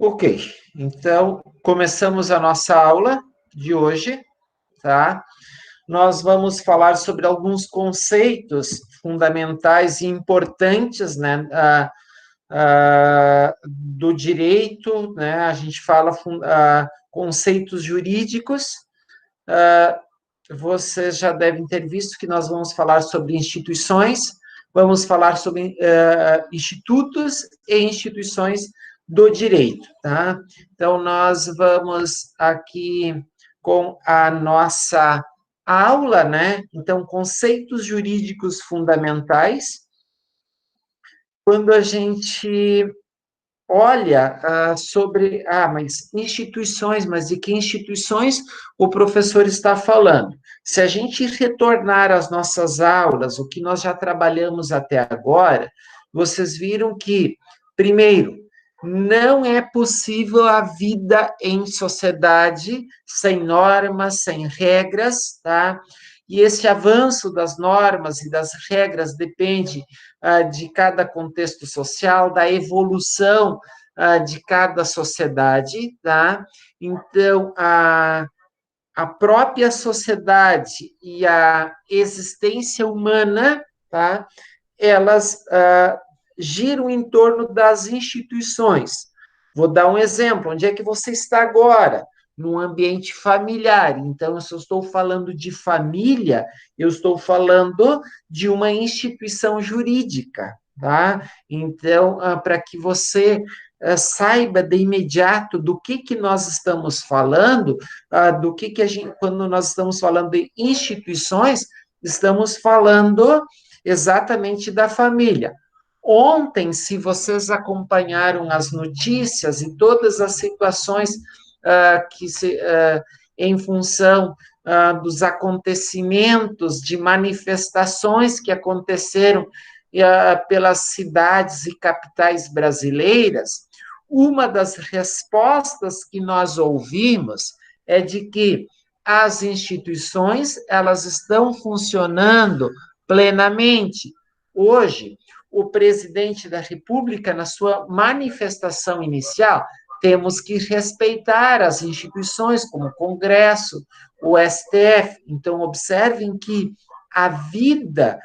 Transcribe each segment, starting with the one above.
Ok, então começamos a nossa aula de hoje, tá? Nós vamos falar sobre alguns conceitos fundamentais e importantes, né, do direito, né? A gente fala conceitos jurídicos. Vocês já devem ter visto que nós vamos falar sobre instituições, vamos falar sobre institutos e instituições do direito, tá? Então, nós vamos aqui com a nossa aula, né? Então, conceitos jurídicos fundamentais. Quando a gente olha sobre, mas instituições, mas de que instituições o professor está falando? Se a gente retornar às nossas aulas, o que nós já trabalhamos até agora, vocês viram que, primeiro, não é possível a vida em sociedade sem normas, sem regras, tá? E esse avanço das normas e das regras depende de cada contexto social, da evolução de cada sociedade, tá? Então, a própria sociedade e a existência humana, tá? Elas giram em torno das instituições. Vou dar um exemplo. Onde é que você está agora? Num ambiente familiar. Então, se eu estou falando de família, eu estou falando de uma instituição jurídica, tá? Então, para que você saiba de imediato do que nós estamos falando, do que a gente, quando nós estamos falando de instituições, estamos falando exatamente da família. Ontem, se vocês acompanharam as notícias e todas as situações em função dos acontecimentos, de manifestações que aconteceram pelas cidades e capitais brasileiras, uma das respostas que nós ouvimos é de que as instituições elas estão funcionando plenamente. Hoje, o presidente da República, na sua manifestação inicial, temos que respeitar as instituições, como o Congresso, o STF. Então, observem que a vida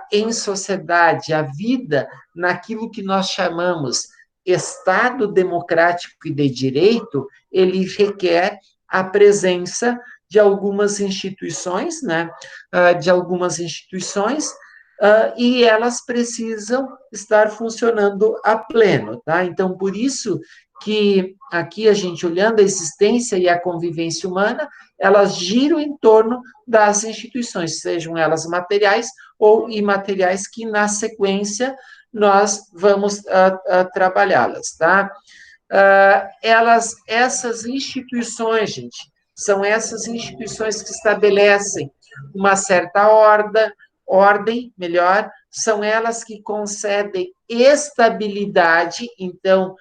em sociedade, a vida naquilo que nós chamamos Estado democrático e de direito, ele requer a presença de algumas instituições, né? De algumas instituições, e elas precisam estar funcionando a pleno, tá? Então, por isso que aqui a gente olhando a existência e a convivência humana, elas giram em torno das instituições, sejam elas materiais ou imateriais, que na sequência nós vamos trabalhá-las, tá? Essas instituições, gente, são essas instituições que estabelecem uma certa ordem, melhor, são elas que concedem estabilidade. Então,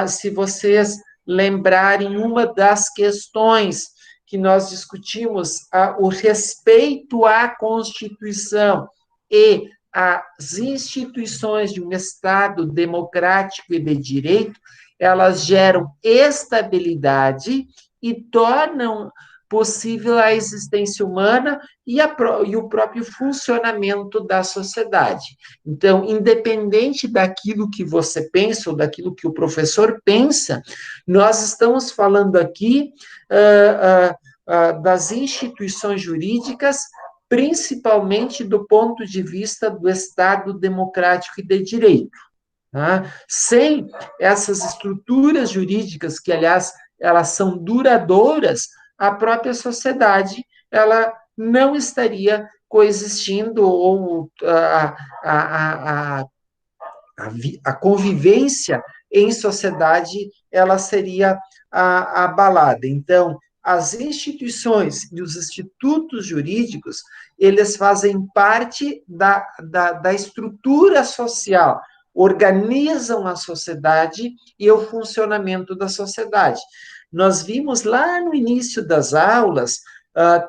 se vocês lembrarem, uma das questões que nós discutimos, o respeito à Constituição e às instituições de um Estado democrático e de direito, elas geram estabilidade e tornam possível a existência humana e o próprio funcionamento da sociedade. Então, independente daquilo que você pensa ou daquilo que o professor pensa, nós estamos falando aqui das instituições jurídicas, principalmente do ponto de vista do Estado democrático e de direito. Tá? Sem essas estruturas jurídicas, que, aliás, elas são duradouras, a própria sociedade ela não estaria coexistindo, ou a convivência em sociedade ela seria abalada. Então, as instituições e os institutos jurídicos, eles fazem parte da estrutura social, organizam a sociedade e o funcionamento da sociedade. Nós vimos lá no início das aulas,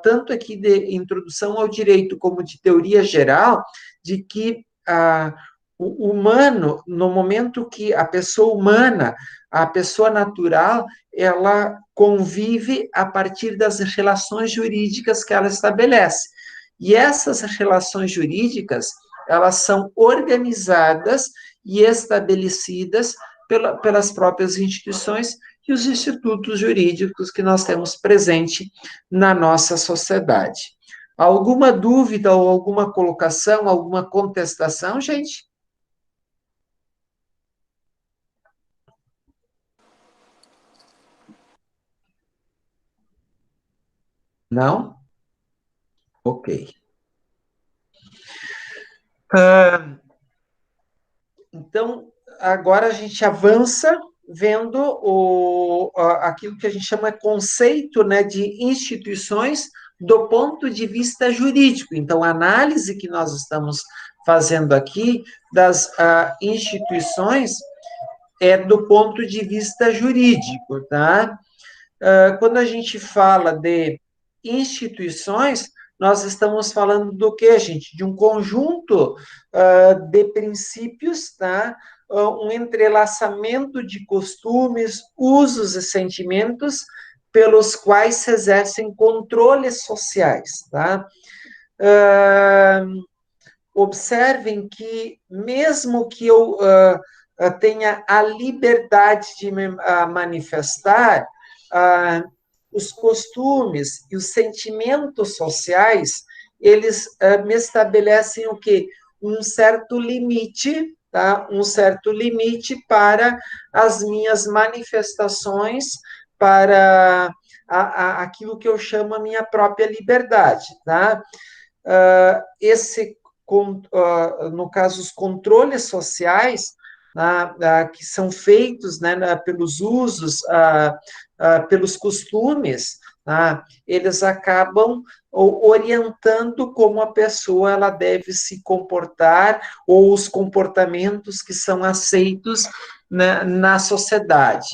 tanto aqui de introdução ao direito como de teoria geral, de que O humano, no momento que a pessoa humana, a pessoa natural, ela convive a partir das relações jurídicas que ela estabelece. E essas relações jurídicas, elas são organizadas e estabelecidas pelas próprias instituições e os institutos jurídicos que nós temos presente na nossa sociedade. Alguma dúvida ou alguma colocação, alguma contestação, gente? Não? Ok. Então, agora a gente avança vendo aquilo que a gente chama de conceito, né, de instituições do ponto de vista jurídico. Então, a análise que nós estamos fazendo aqui das instituições é do ponto de vista jurídico, tá? Quando a gente fala de instituições, nós estamos falando do quê, gente? De um conjunto de princípios, tá? Um entrelaçamento de costumes, usos e sentimentos pelos quais se exercem controles sociais, tá? Observem que, mesmo que eu tenha a liberdade de me manifestar, os costumes e os sentimentos sociais, eles me estabelecem o quê? Um certo limite, tá? Um certo limite para as minhas manifestações, para aquilo que eu chamo a minha própria liberdade, tá? No caso, os controles sociais, que são feitos, né, pelos usos, pelos costumes, eles acabam orientando como a pessoa ela deve se comportar ou os comportamentos que são aceitos na sociedade.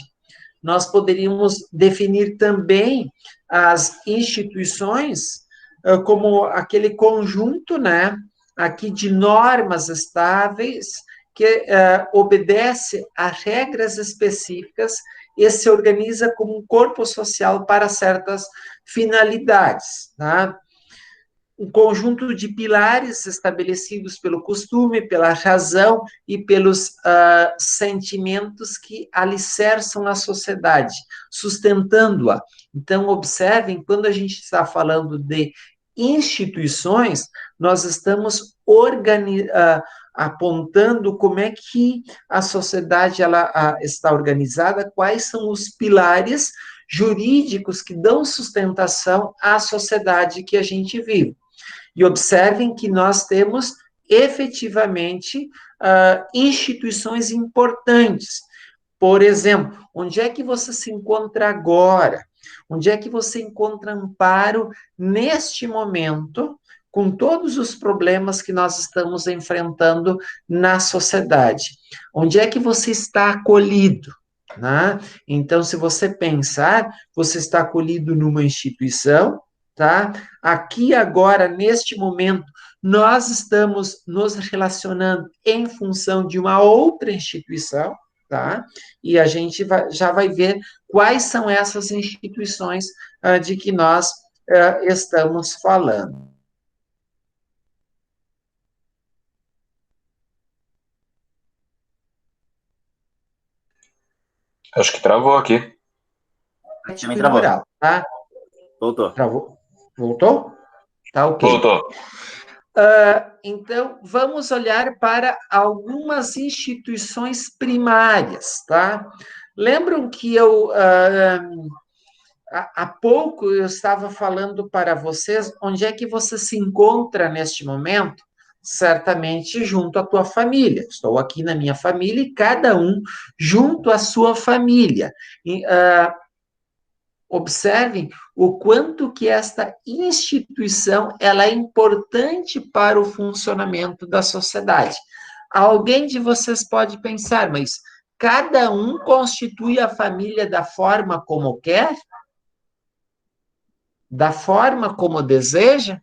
Nós poderíamos definir também as instituições como aquele conjunto, né, aqui de normas estáveis que obedece a regras específicas e se organiza como um corpo social para certas finalidades, tá? Um conjunto de pilares estabelecidos pelo costume, pela razão e pelos sentimentos que alicerçam a sociedade, sustentando-a. Então, observem, quando a gente está falando de instituições, nós estamos apontando como é que a sociedade ela, está organizada, quais são os pilares jurídicos que dão sustentação à sociedade que a gente vive. E observem que nós temos efetivamente instituições importantes. Por exemplo, onde é que você se encontra agora? Onde é que você encontra amparo neste momento, com todos os problemas que nós estamos enfrentando na sociedade? Onde é que você está acolhido? Né? Então, se você pensar, você está acolhido numa instituição, tá? Aqui agora, neste momento, nós estamos nos relacionando em função de uma outra instituição, tá? E a gente já vai ver quais são essas instituições de que nós estamos falando. Acho que travou aqui. Ético Também e travou. moral, tá? Voltou. Travou? Voltou? Tá ok. Voltou. Então, vamos olhar para algumas instituições primárias, tá? Lembram que há pouco eu estava falando para vocês onde é que você se encontra neste momento? Certamente junto à tua família. Estou aqui na minha família e cada um junto à sua família. E, observem o quanto que esta instituição ela é importante para o funcionamento da sociedade. Alguém de vocês pode pensar, mas cada um constitui a família da forma como quer? Da forma como deseja?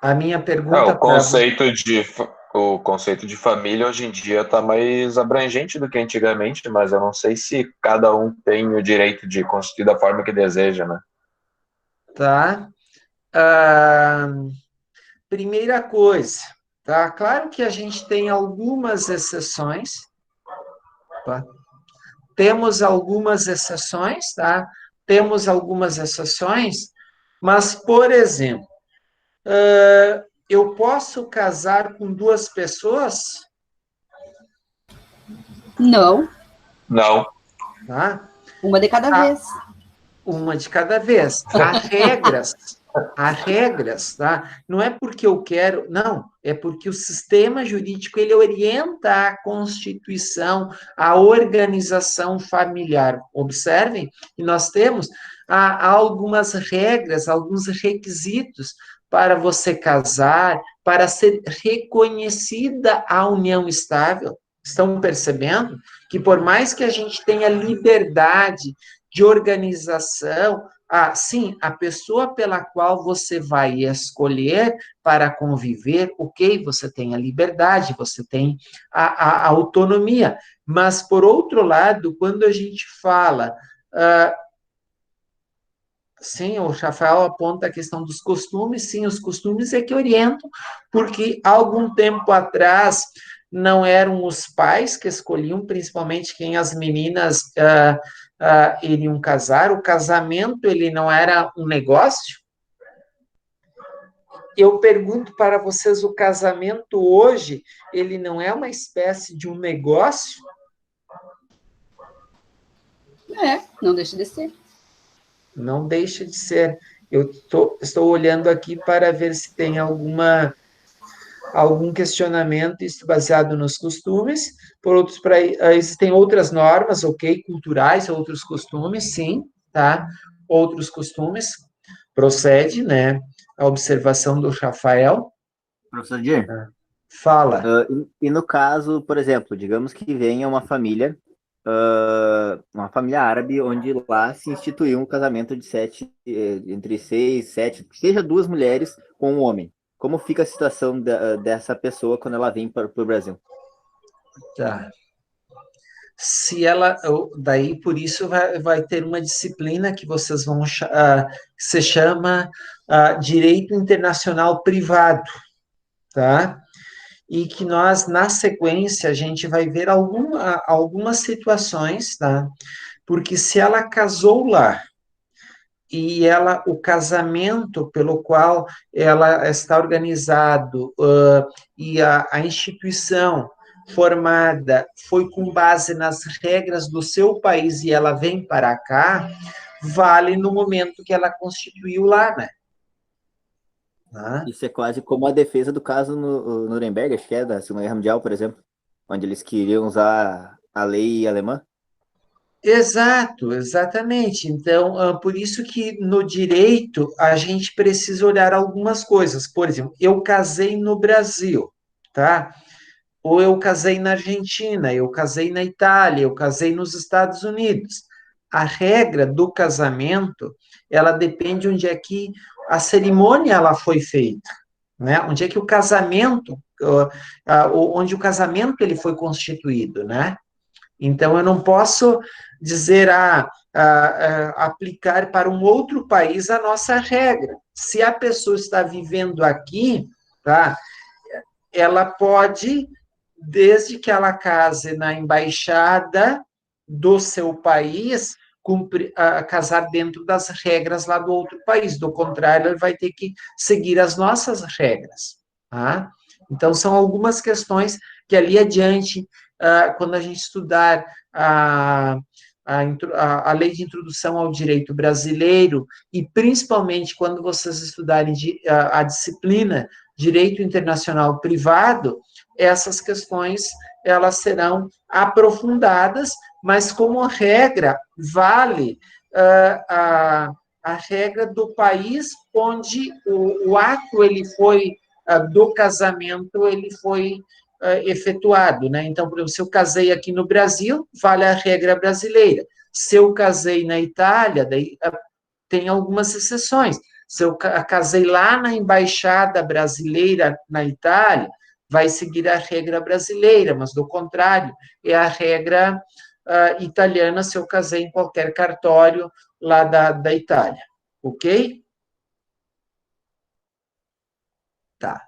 A minha Ah, pergunta para o conceito de família hoje em dia está mais abrangente do que antigamente, mas eu não sei se cada um tem o direito de constituir da forma que deseja, né? tá? Ah, primeira coisa, tá? Claro que a gente tem algumas exceções, tá? Temos algumas exceções, tá? Temos algumas exceções, mas, por exemplo, eu posso casar com duas pessoas, Não, Não, tá? uma de cada A, vez. uma de cada vez. Há regras, tá? Não é porque eu quero, não, é porque o sistema jurídico ele orienta a constituição, a organização familiar. Observem que nós temos há algumas regras, alguns requisitos para você casar, para ser reconhecida a união estável. Estão percebendo que por mais que a gente tenha liberdade de organização, sim, a pessoa pela qual você vai escolher para conviver, ok, você tem a liberdade, você tem a autonomia, mas, por outro lado, quando a gente fala, sim, o Rafael aponta a questão dos costumes, sim, os costumes é que orientam, porque há algum tempo atrás não eram os pais que escolhiam, principalmente quem as meninas iriam casar, o casamento ele não era um negócio. Eu pergunto para vocês, o casamento hoje, ele não é uma espécie de um negócio? Não deixa de ser. Não deixa de ser. Estou olhando aqui para ver se tem algum questionamento, isso baseado nos costumes. Por outros, existem outras normas, ok, culturais, outros costumes, sim, tá? Outros costumes. Procede, né? A observação do Rafael. Professor Dir, Fala. e no caso, por exemplo, digamos que venha uma família árabe, onde lá se instituiu um casamento de sete, entre seis, sete, que seja duas mulheres com um homem. Como fica a situação dessa pessoa quando ela vem para o Brasil? Tá. Se ela, daí por isso vai ter uma disciplina que vocês vão, que se chama Direito Internacional Privado, tá? E que nós, na sequência, a gente vai ver algumas situações, tá? Porque se ela casou lá, e o casamento pelo qual ela está organizado, e a instituição formada foi com base nas regras do seu país e ela vem para cá, vale no momento que ela constituiu lá, né? Isso é quase como a defesa do caso no Nuremberg, acho que é, da Segunda Guerra Mundial, por exemplo, onde eles queriam usar a lei alemã. Exato, exatamente. Então, por isso que no direito a gente precisa olhar algumas coisas. Por exemplo, eu casei no Brasil, tá? Ou eu casei na Argentina, eu casei na Itália, eu casei nos Estados Unidos. A regra do casamento, ela depende onde é que a cerimônia ela foi feita, né? Onde é que o casamento, onde o casamento ele foi constituído, né? Então, eu não posso dizer aplicar para um outro país a nossa regra. Se a pessoa está vivendo aqui, tá? Ela pode, desde que ela case na embaixada do seu país, casar dentro das regras lá do outro país. Do contrário, ele vai ter que seguir as nossas regras. Tá? Então, são algumas questões que ali adiante, quando a gente estudar a lei de introdução ao direito brasileiro, e principalmente quando vocês estudarem a disciplina Direito Internacional Privado, essas questões elas serão aprofundadas, mas como regra, vale a regra do país onde o ato ele foi do casamento ele foi efetuado, né? Então, por exemplo, se eu casei aqui no Brasil, vale a regra brasileira. Se eu casei na Itália, daí tem algumas exceções, Se eu casei lá na embaixada brasileira na Itália, vai seguir a regra brasileira, mas do contrário, é a regra italiana se eu casei em qualquer cartório lá da Itália, ok? Tá.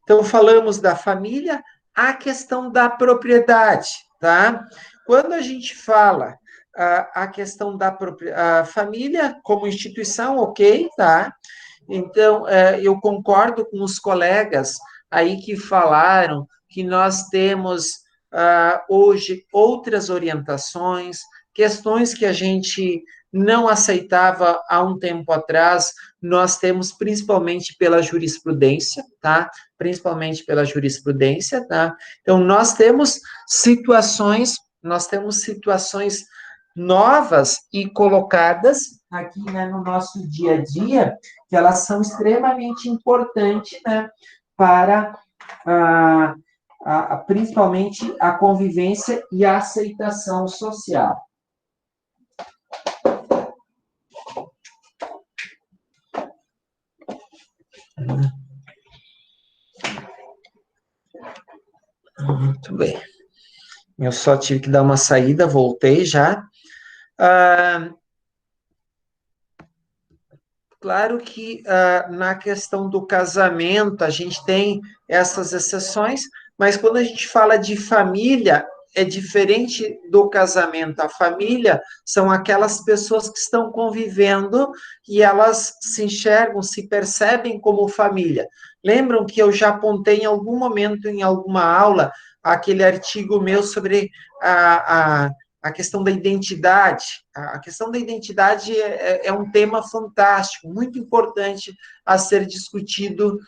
Então, falamos da família, a questão da propriedade, tá? Quando a gente fala a questão da família como instituição, ok, tá? Então, eu concordo com os colegas aí que falaram que nós temos hoje outras orientações, questões que a gente não aceitava há um tempo atrás, nós temos principalmente pela jurisprudência, tá? Principalmente pela jurisprudência, tá? Então, nós temos situações novas e colocadas aqui, né, no nosso dia a dia, que elas são extremamente importantes, né, para principalmente a convivência e a aceitação social. Muito bem. Eu só tive que dar uma saída, voltei já. Claro que na questão do casamento a gente tem essas exceções, mas quando a gente fala de família, é diferente do casamento. A família são aquelas pessoas que estão convivendo e elas se enxergam, se percebem como família. Lembram que eu já apontei em algum momento, em alguma aula, aquele artigo meu sobre a questão da identidade. A questão da identidade é um tema fantástico, muito importante a ser discutido.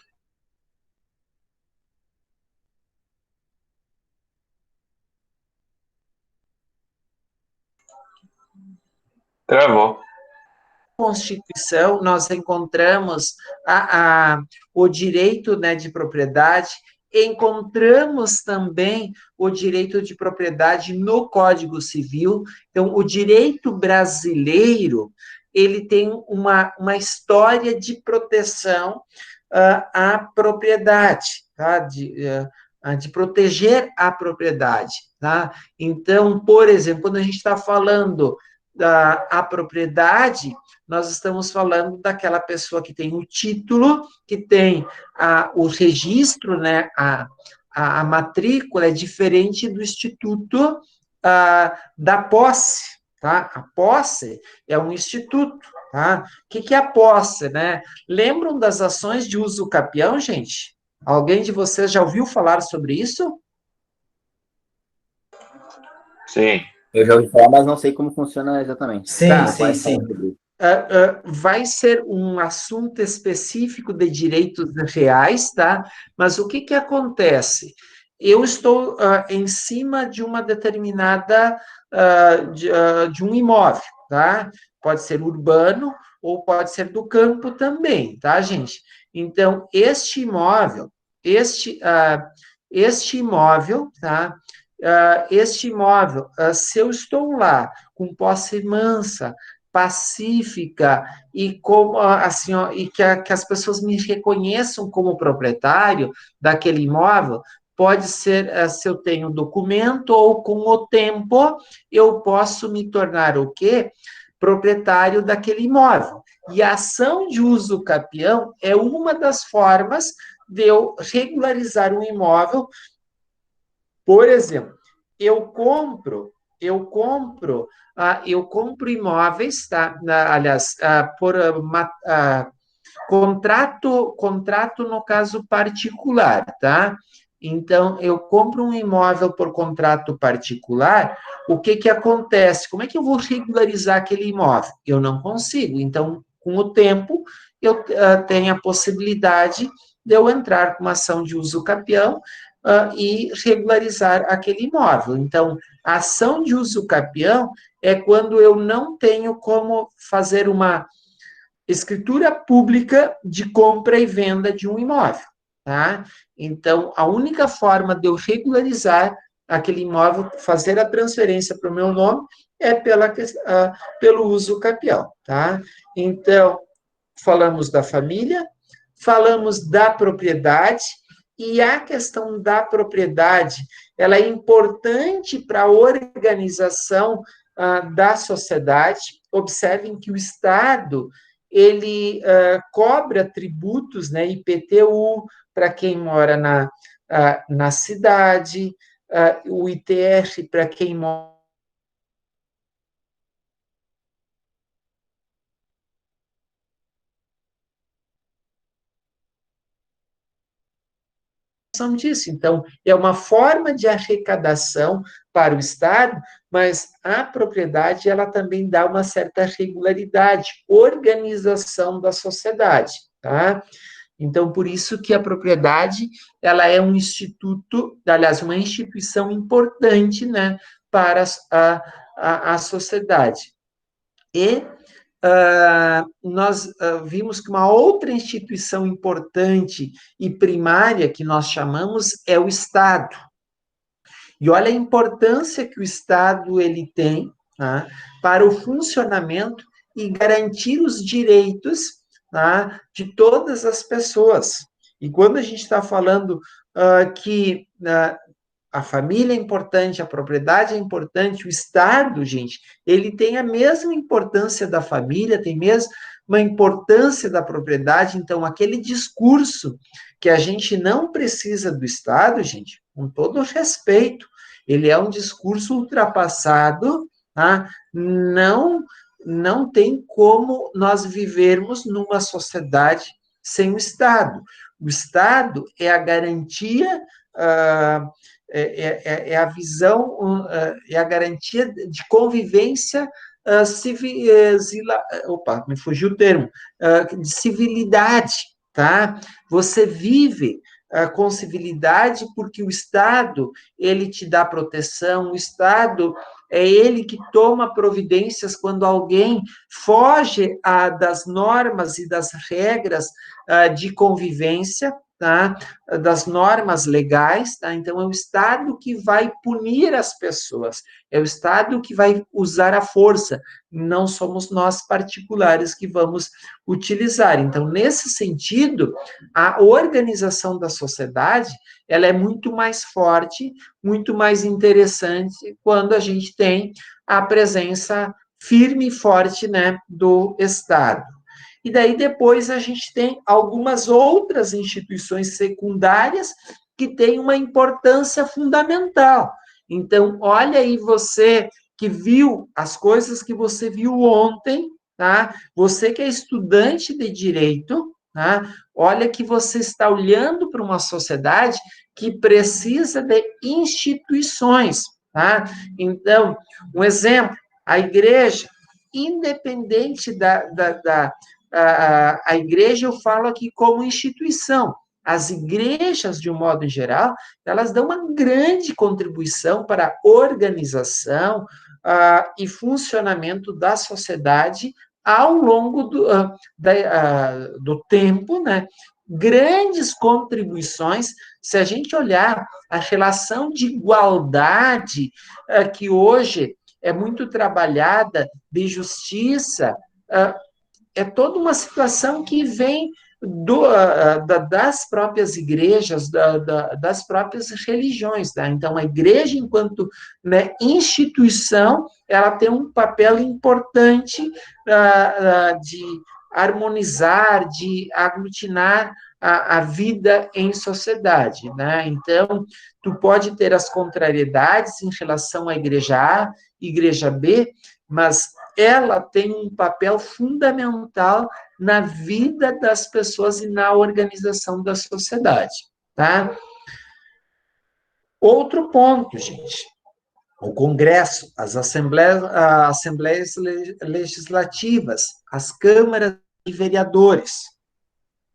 Travou. Constituição, nós encontramos o direito, né, de propriedade, encontramos também o direito de propriedade no Código Civil. Então, o direito brasileiro, ele tem uma história de proteção à propriedade, tá? De proteger a propriedade, tá? Então, por exemplo, quando a gente está falando a propriedade, nós estamos falando daquela pessoa que tem o título, que tem o registro, né, a matrícula, é diferente do instituto da posse, tá? A posse é um instituto, tá? O que é a posse, né? Lembram das ações de uso capião, gente? Alguém de vocês já ouviu falar sobre isso? Sim. Eu já ouvi falar, mas não sei como funciona exatamente. Sim, Tá. sim. Vai ser um assunto específico de direitos reais, tá? Mas o que acontece? Eu estou em cima de uma determinada, de um imóvel, tá? Pode ser urbano ou pode ser do campo também, tá, gente? Então, este imóvel, tá? Este imóvel, se eu estou lá com posse mansa, pacífica e como assim, ó, e que as pessoas me reconheçam como proprietário daquele imóvel, pode ser se eu tenho documento ou com o tempo eu posso me tornar o quê? Proprietário daquele imóvel. E a ação de uso capião é uma das formas de eu regularizar um imóvel. Por exemplo, eu compro imóveis, tá? Aliás, por contrato no caso particular, tá? Então, eu compro um imóvel por contrato particular, o que acontece? Como é que eu vou regularizar aquele imóvel? Eu não consigo. Então, com o tempo, eu tenho a possibilidade de eu entrar com uma ação de uso capião e regularizar aquele imóvel. Então, a ação de uso capião é quando eu não tenho como fazer uma escritura pública de compra e venda de um imóvel, tá? Então, a única forma de eu regularizar aquele imóvel, fazer a transferência para o meu nome é pelo uso capião, tá? Então, falamos da família, falamos da propriedade, e a questão da propriedade, ela é importante para a organização da sociedade. Observem que o Estado, ele cobra tributos, né, IPTU, para quem mora na cidade, o ITR para quem mora disso. Então, é uma forma de arrecadação para o Estado, mas a propriedade, ela também dá uma certa regularidade, organização da sociedade, tá? Então, por isso que a propriedade, ela é um instituto, aliás, uma instituição importante, né, para a sociedade. E nós vimos que uma outra instituição importante e primária que nós chamamos é o Estado. E olha a importância que o Estado ele tem, tá, para o funcionamento e garantir os direitos, tá, de todas as pessoas. E quando a gente está falando que a família é importante, a propriedade é importante, o Estado, gente, ele tem a mesma importância da família, tem mesmo uma importância da propriedade. Então, aquele discurso que a gente não precisa do Estado, gente, com todo respeito, ele é um discurso ultrapassado, tá? Não tem como nós vivermos numa sociedade sem o Estado. O Estado é a garantia é a visão, é a garantia de convivência opa, me fugiu o termo, de civilidade, tá? Você vive com civilidade porque o Estado, ele te dá proteção, o Estado é ele que toma providências quando alguém foge das normas e das regras de convivência, tá? Das normas legais, tá? Então, é o Estado que vai punir as pessoas, é o Estado que vai usar a força, não somos nós particulares que vamos utilizar. Então, nesse sentido, a organização da sociedade, ela é muito mais forte, muito mais interessante quando a gente tem a presença firme e forte, né, do Estado. E daí depois a gente tem algumas outras instituições secundárias que têm uma importância fundamental. Então, olha aí você que viu as coisas que você viu ontem, tá? Você que é estudante de direito, tá? Olha que você está olhando para uma sociedade que precisa de instituições, tá? Então, um exemplo, a igreja, independente a igreja, eu falo aqui como instituição. As igrejas, de um modo geral, elas dão uma grande contribuição para a organização e funcionamento da sociedade ao longo do tempo, né? Grandes contribuições, se a gente olhar a relação de igualdade que hoje é muito trabalhada, de justiça, é toda uma situação que vem das próprias igrejas, das próprias religiões. Tá? Então, a igreja, enquanto, né, instituição, ela tem um papel importante de harmonizar, de aglutinar a vida em sociedade. Né? Então, tu pode ter as contrariedades em relação à igreja A, igreja B, mas ela tem um papel fundamental na vida das pessoas e na organização da sociedade, tá? Outro ponto, gente, o Congresso, as assembleias legislativas, as câmaras de vereadores,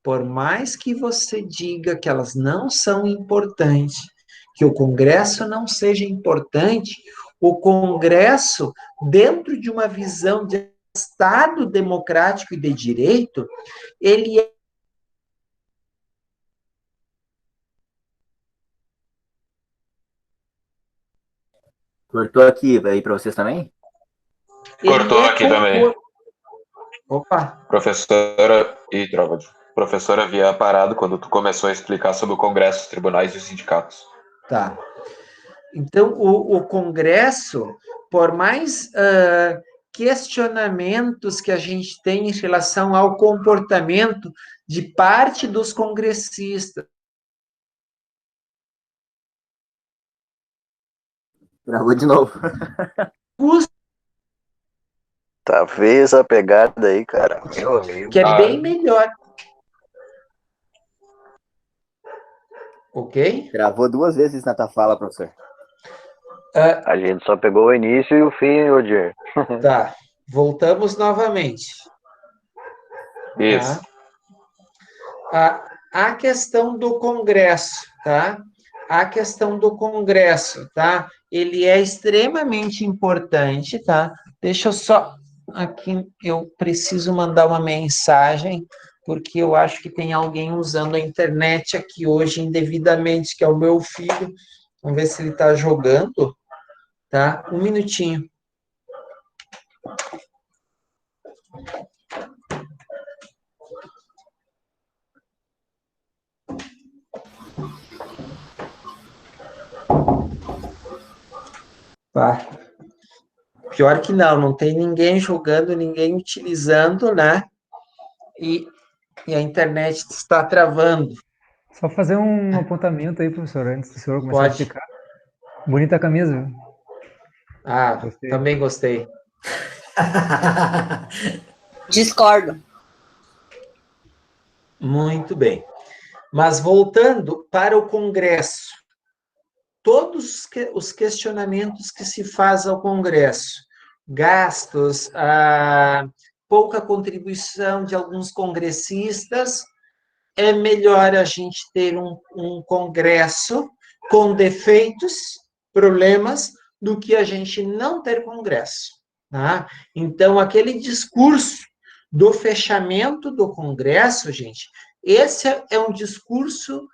por mais que você diga que elas não são importantes, que o Congresso não seja importante, o Congresso, dentro de uma visão de Estado democrático e de direito, ele é Cortou aqui, aí para vocês também? Cortou aqui também. Opa, Professora e trova. Professora havia parado quando tu começou a explicar sobre o Congresso, os tribunais e os sindicatos. tá. Então, o Congresso, por mais questionamentos que a gente tem em relação ao comportamento de parte dos congressistas, Travou de novo. Talvez a pegada aí, cara. Meu amigo. que é bem melhor. Ok? Travou 2 vezes na tua fala, professor. A gente só pegou o início e o fim, Odir. Tá. Voltamos novamente. Isso. Tá? A questão do Congresso, tá? A questão do Congresso, tá? Ele é extremamente importante, tá? Deixa eu só... Aqui, eu preciso mandar uma mensagem, porque eu acho que tem alguém usando a internet aqui hoje indevidamente, que é o meu filho. Vamos ver se ele está jogando, tá? Um minutinho. Tá. Pior que não tem ninguém jogando, ninguém utilizando, né? E a internet está travando. Só fazer um apontamento aí, professor, antes do senhor começar a Pode. explicar. Bonita camisa, viu? Ah, Gostei. também gostei. Discordo. Muito bem. Mas voltando para o Congresso, todos os questionamentos que se faz ao Congresso, gastos, pouca contribuição de alguns congressistas, é melhor a gente ter um Congresso com defeitos, problemas, do que a gente não ter Congresso. Tá? Então, aquele discurso do fechamento do Congresso, gente, esse é um discurso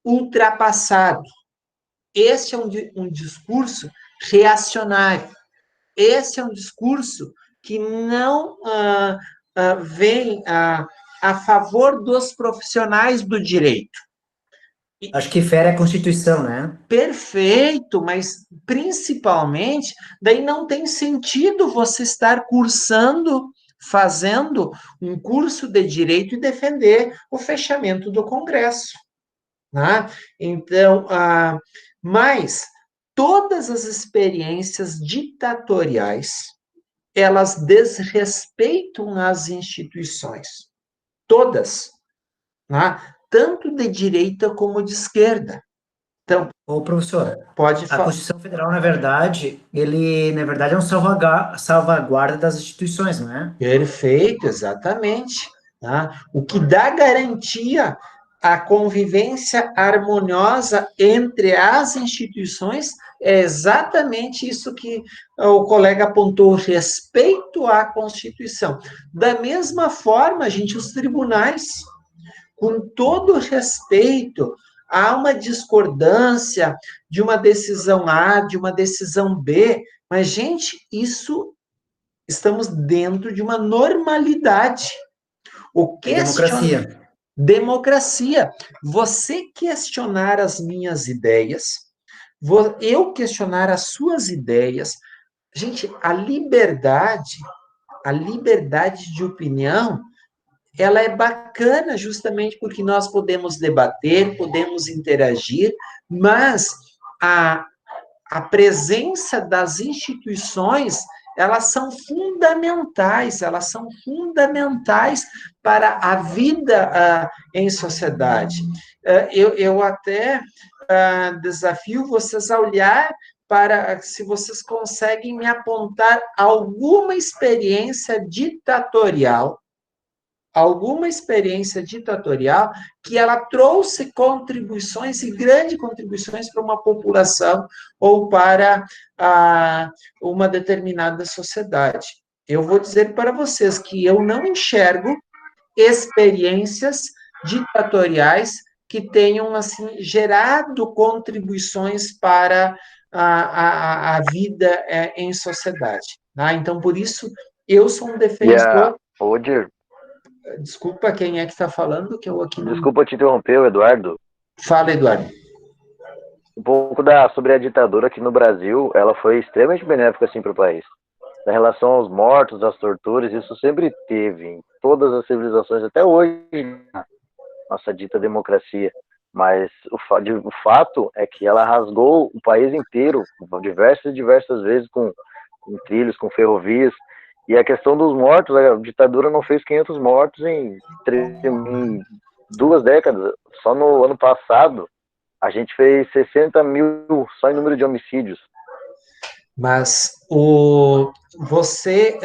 ultrapassado. Esse é um discurso reacionário. Esse é um discurso que não vem a favor dos profissionais do direito. Acho que fere a Constituição, né? Perfeito, mas principalmente, daí não tem sentido você estar fazendo um curso de direito e defender o fechamento do Congresso. Né? Então, mas todas as experiências ditatoriais, elas desrespeitam as instituições. Todas. Né? Tanto de direita como de esquerda. Então, Ô, professor, pode a falar. Constituição Federal, na verdade, é um salvaguarda das instituições, não é? Perfeito, exatamente. Tá? O que dá garantia à convivência harmoniosa entre as instituições é exatamente isso que o colega apontou, respeito à Constituição. Da mesma forma, gente, os tribunais, com todo respeito, há uma discordância de uma decisão A, de uma decisão B, mas, gente, estamos dentro de uma normalidade. Democracia. Democracia. Você questionar as minhas ideias, eu questionar as suas ideias. Gente, a liberdade de opinião, ela é bacana justamente porque nós podemos debater, podemos interagir, mas a presença das instituições, elas são fundamentais para a vida em sociedade. Eu até desafio vocês a olhar para se vocês conseguem me apontar alguma experiência ditatorial que ela trouxe contribuições e grandes contribuições para uma população ou para uma determinada sociedade. Eu vou dizer para vocês que eu não enxergo experiências ditatoriais que tenham assim gerado contribuições para a vida em sociedade. Tá? Então, por isso, eu sou um defensor... Desculpa, quem é que está falando? Que eu aqui não... Desculpa te interromper, Eduardo. Fala, Eduardo. Um pouco sobre a ditadura aqui no Brasil, ela foi extremamente benéfica assim, para o país. Na relação aos mortos, às torturas, isso sempre teve em todas as civilizações, até hoje, na nossa dita democracia. Mas o fato é que ela rasgou o país inteiro, diversas vezes, com trilhos, com ferrovias. E a questão dos mortos, a ditadura não fez 500 mortos em 2 décadas. Só no ano passado, a gente fez 60 mil só em número de homicídios. Mas você,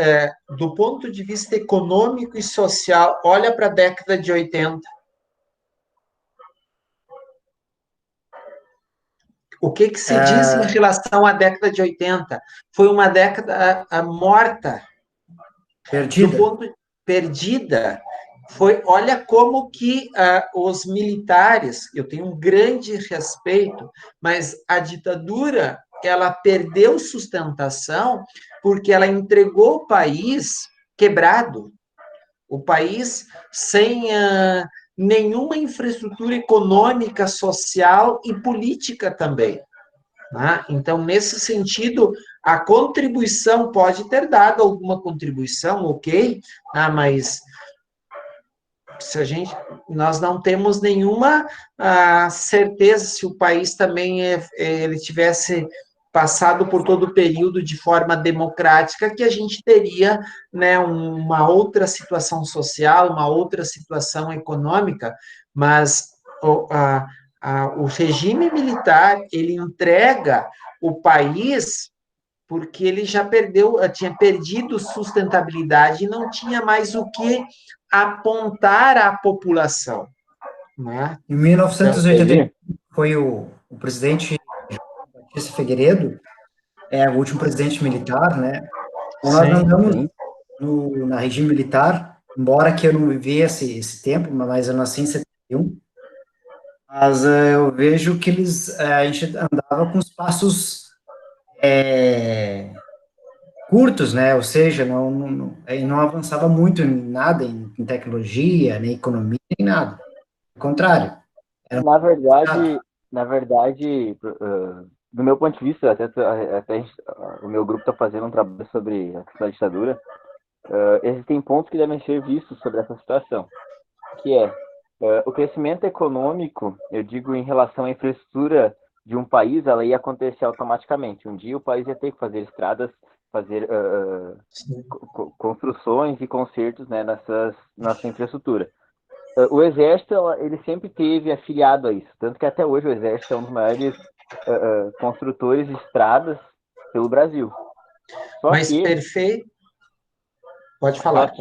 do ponto de vista econômico e social, olha para a década de 80. O que se diz em relação à década de 80? Foi uma década morta. Perdida. Olha como que os militares, eu tenho um grande respeito, mas a ditadura, ela perdeu sustentação porque ela entregou o país quebrado, o país sem nenhuma infraestrutura econômica, social e política também. Né? Então, nesse sentido, a contribuição pode ter dado alguma contribuição, ok, mas nós não temos nenhuma certeza se o país também ele tivesse passado por todo o período de forma democrática, que a gente teria, né, uma outra situação social, uma outra situação econômica, mas o regime militar, ele entrega o país porque ele já tinha perdido sustentabilidade e não tinha mais o que apontar à população. Né? Em 1980, foi o presidente Batista Figueiredo, o último presidente militar, né? Nós andamos na regime militar, embora que eu não vivi esse tempo, mas eu nasci em 71, mas eu vejo que a gente andava com os passos curtos, né? Ou seja, não avançava muito em nada, em tecnologia, nem economia, nem nada. Ao contrário. Na verdade, do meu ponto de vista, até o meu grupo está fazendo um trabalho sobre a questão da ditadura, existem pontos que devem ser vistos sobre essa situação, que é o crescimento econômico, eu digo em relação à infraestrutura de um país, ela ia acontecer automaticamente. Um dia o país ia ter que fazer estradas, fazer construções e consertos, né, nessa infraestrutura. O Exército, ele sempre teve afiliado a isso, tanto que até hoje o Exército é um dos maiores construtores de estradas pelo Brasil. Perfeito. Pode falar.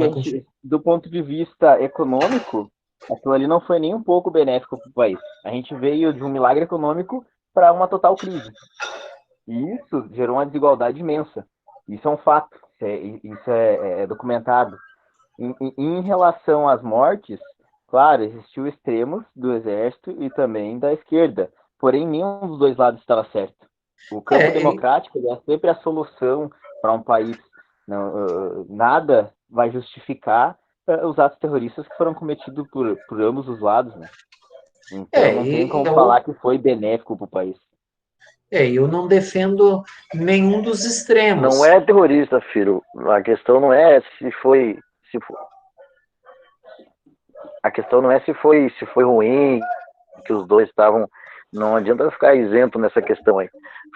Do ponto de vista econômico, aquilo ali não foi nem um pouco benéfico para o país. A gente veio de um milagre econômico para uma total crise. E isso gerou uma desigualdade imensa. Isso é um fato, isso é documentado. Em relação às mortes, claro, existiu extremos do Exército e também da esquerda. Porém, nenhum dos dois lados estava certo. O campo democrático é sempre a solução para um país. Nada vai justificar os atos terroristas que foram cometidos por ambos os lados. Né? Então, não tem como falar que foi benéfico para o país. Eu não defendo nenhum dos extremos. Não é terrorista, filho. A questão não é se foi. A questão não é se foi ruim, que os dois estavam. Não adianta ficar isento nessa questão aí.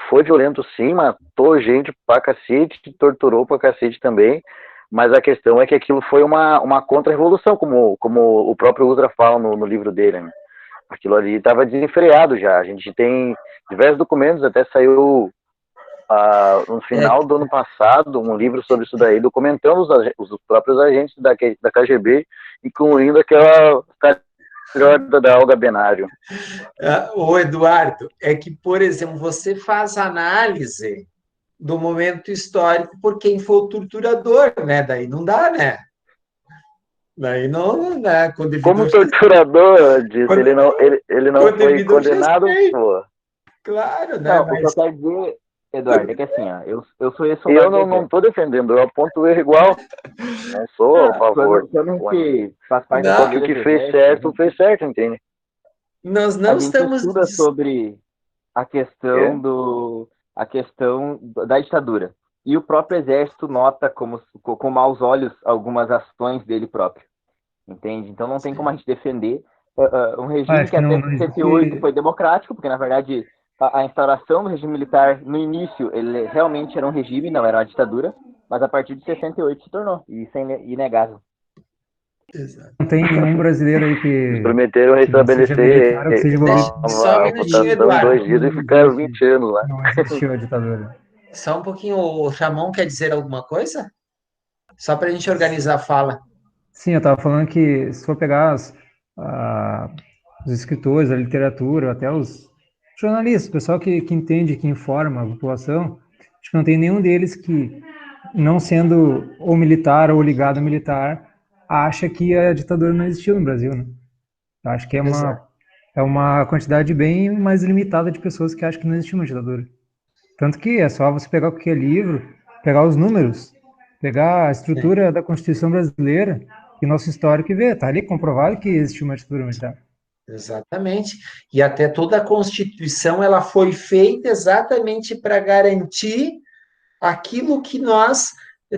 Foi violento sim, matou gente pra cacete, torturou pra cacete também, mas a questão é que aquilo foi uma contra-revolução, como o próprio Ustra fala no livro dele, né? Aquilo ali estava desenfreado já. A gente tem diversos documentos, até saiu no final do ano passado um livro sobre isso daí, documentando os próprios agentes da KGB, incluindo aquela da Olga Benário. Ô, Eduardo, é que, por exemplo, você faz análise do momento histórico por quem foi o torturador, né? Daí não dá, né? Daí não dá. Como torturador, disse, ele não foi condenado, pô. Claro, né? Não, o que eu Mas quero dizer, Eduardo, é que assim, ó, eu sou esse Eu não estou defendendo, eu aponto o erro igual. Não sou a favor. Quando a gente faz parte das não, Só que o primeiras que exércitos, fez certo, entende? nós a não gente estamos. estuda sobre a É. a questão da ditadura. E o próprio exército nota com maus olhos algumas ações dele próprio, entende? Então não tem como a gente defender um regime Acho que que até não 68 existe. foi democrático, porque na verdade a instauração do regime militar no início ele realmente era um regime, não era uma ditadura, mas a partir de 68 se tornou, e isso é inegável. Exato. Não tem nenhum brasileiro aí Eles prometeram que não seja restabelecer militar ou que seja envolvido. Só um a minutinho, votação em Eduardo. 2 dias e Não ficaram existe, 20 anos lá. não existiu a ditadura. Só um pouquinho. O Ramon quer dizer alguma coisa? Só para a gente organizar a fala. Sim, eu estava falando que se for pegar os escritores, a literatura, até os jornalistas, o pessoal que entende, que informa a população, acho que não tem nenhum deles que, não sendo ou militar ou ligado a militar, acha que a ditadura não existiu no Brasil, né? Eu acho que Exato. é uma quantidade bem mais limitada de pessoas que acham que não existiu uma ditadura. Tanto que é só você pegar qualquer livro, pegar os números, pegar a estrutura da Constituição brasileira e nosso histórico e ver, tá ali comprovado que existiu uma ditadura militar. Exatamente. E até toda a Constituição ela foi feita exatamente para garantir aquilo que nós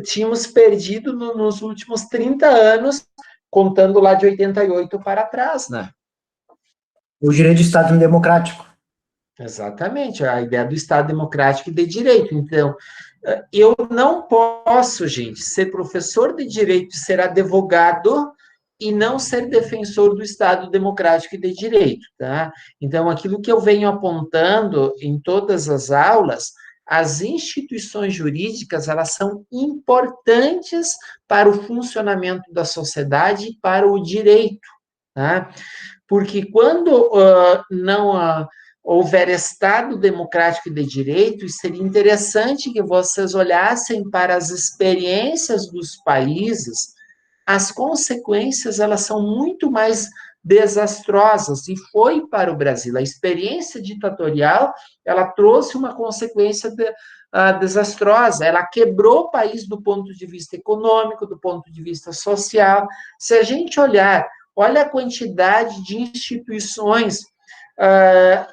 tínhamos perdido nos últimos 30 anos, contando lá de 88 para trás, né? O direito de Estado democrático. Exatamente, a ideia do Estado democrático e de direito. Então, eu não posso, gente, ser professor de direito, ser advogado e não ser defensor do Estado democrático e de direito, tá? Então, aquilo que eu venho apontando em todas as aulas, as instituições jurídicas, elas são importantes para o funcionamento da sociedade e para o direito, tá? Porque quando não houver Estado democrático e de direito, seria interessante que vocês olhassem para as experiências dos países, as consequências elas são muito mais desastrosas, e foi para o Brasil. A experiência ditatorial, ela trouxe uma consequência desastrosa, ela quebrou o país do ponto de vista econômico, do ponto de vista social. Se a gente olha a quantidade de instituições,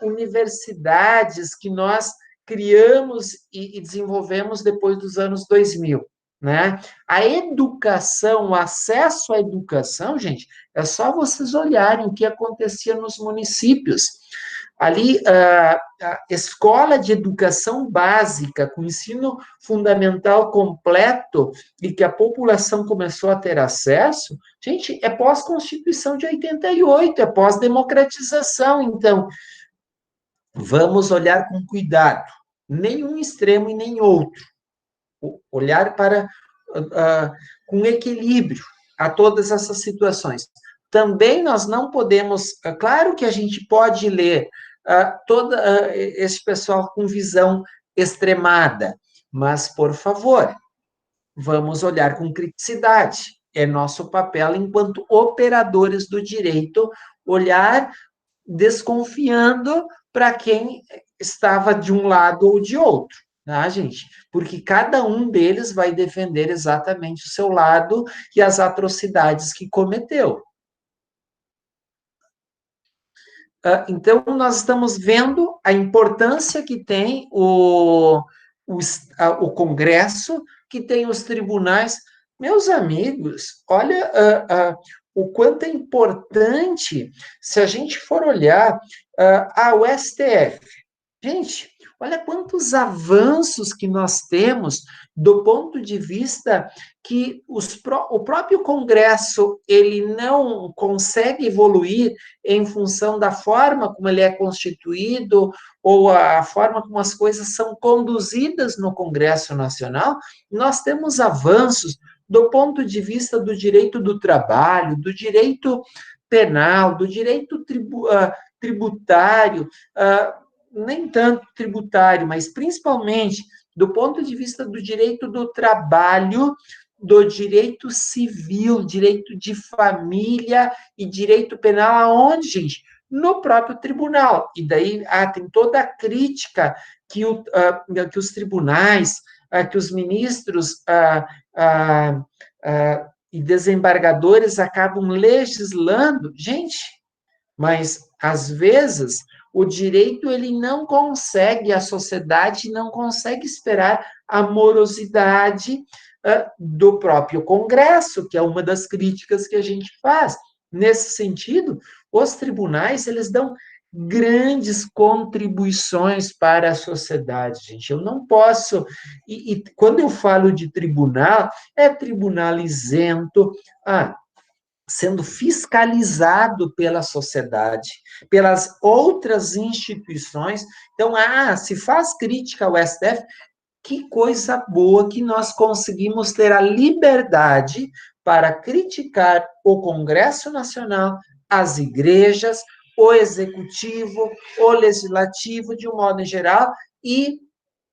universidades que nós criamos e desenvolvemos depois dos anos 2000, né? A educação, o acesso à educação, gente, é só vocês olharem o que acontecia nos municípios. Ali, a escola de educação básica, com ensino fundamental completo, e que a população começou a ter acesso, gente, é pós-Constituição de 88, é pós-democratização. Então, vamos olhar com cuidado, nenhum extremo e nem outro. Olhar para com equilíbrio a todas essas situações. Também nós não podemos, claro que a gente pode ler todo esse pessoal com visão extremada, mas, por favor, vamos olhar com criticidade. É nosso papel, enquanto operadores do direito, olhar desconfiando para quem estava de um lado ou de outro, tá, gente? Porque cada um deles vai defender exatamente o seu lado e as atrocidades que cometeu. Então, nós estamos vendo a importância que tem o Congresso, que tem os tribunais. Meus amigos, olha o quanto é importante, se a gente for olhar o STF. Gente, olha quantos avanços que nós temos do ponto de vista que o próprio Congresso ele não consegue evoluir em função da forma como ele é constituído ou a forma como as coisas são conduzidas no Congresso Nacional. Nós temos avanços do ponto de vista do direito do trabalho, do direito penal, do direito tributário, nem tanto tributário, mas principalmente do ponto de vista do direito do trabalho, do direito civil, direito de família e direito penal, aonde, gente? no próprio tribunal. E daí tem toda a crítica que os tribunais, que os ministros e desembargadores acabam legislando. Gente, mas, às vezes, o direito ele não consegue, a sociedade não consegue esperar a morosidade do próprio Congresso, que é uma das críticas que a gente faz. Nesse sentido, os tribunais, eles dão grandes contribuições para a sociedade, gente. Eu não posso... E quando eu falo de tribunal, é tribunal isento, sendo fiscalizado pela sociedade, pelas outras instituições. Então, se faz crítica ao STF, que coisa boa que nós conseguimos ter a liberdade para criticar o Congresso Nacional, as igrejas, o Executivo, o Legislativo, de um modo geral, e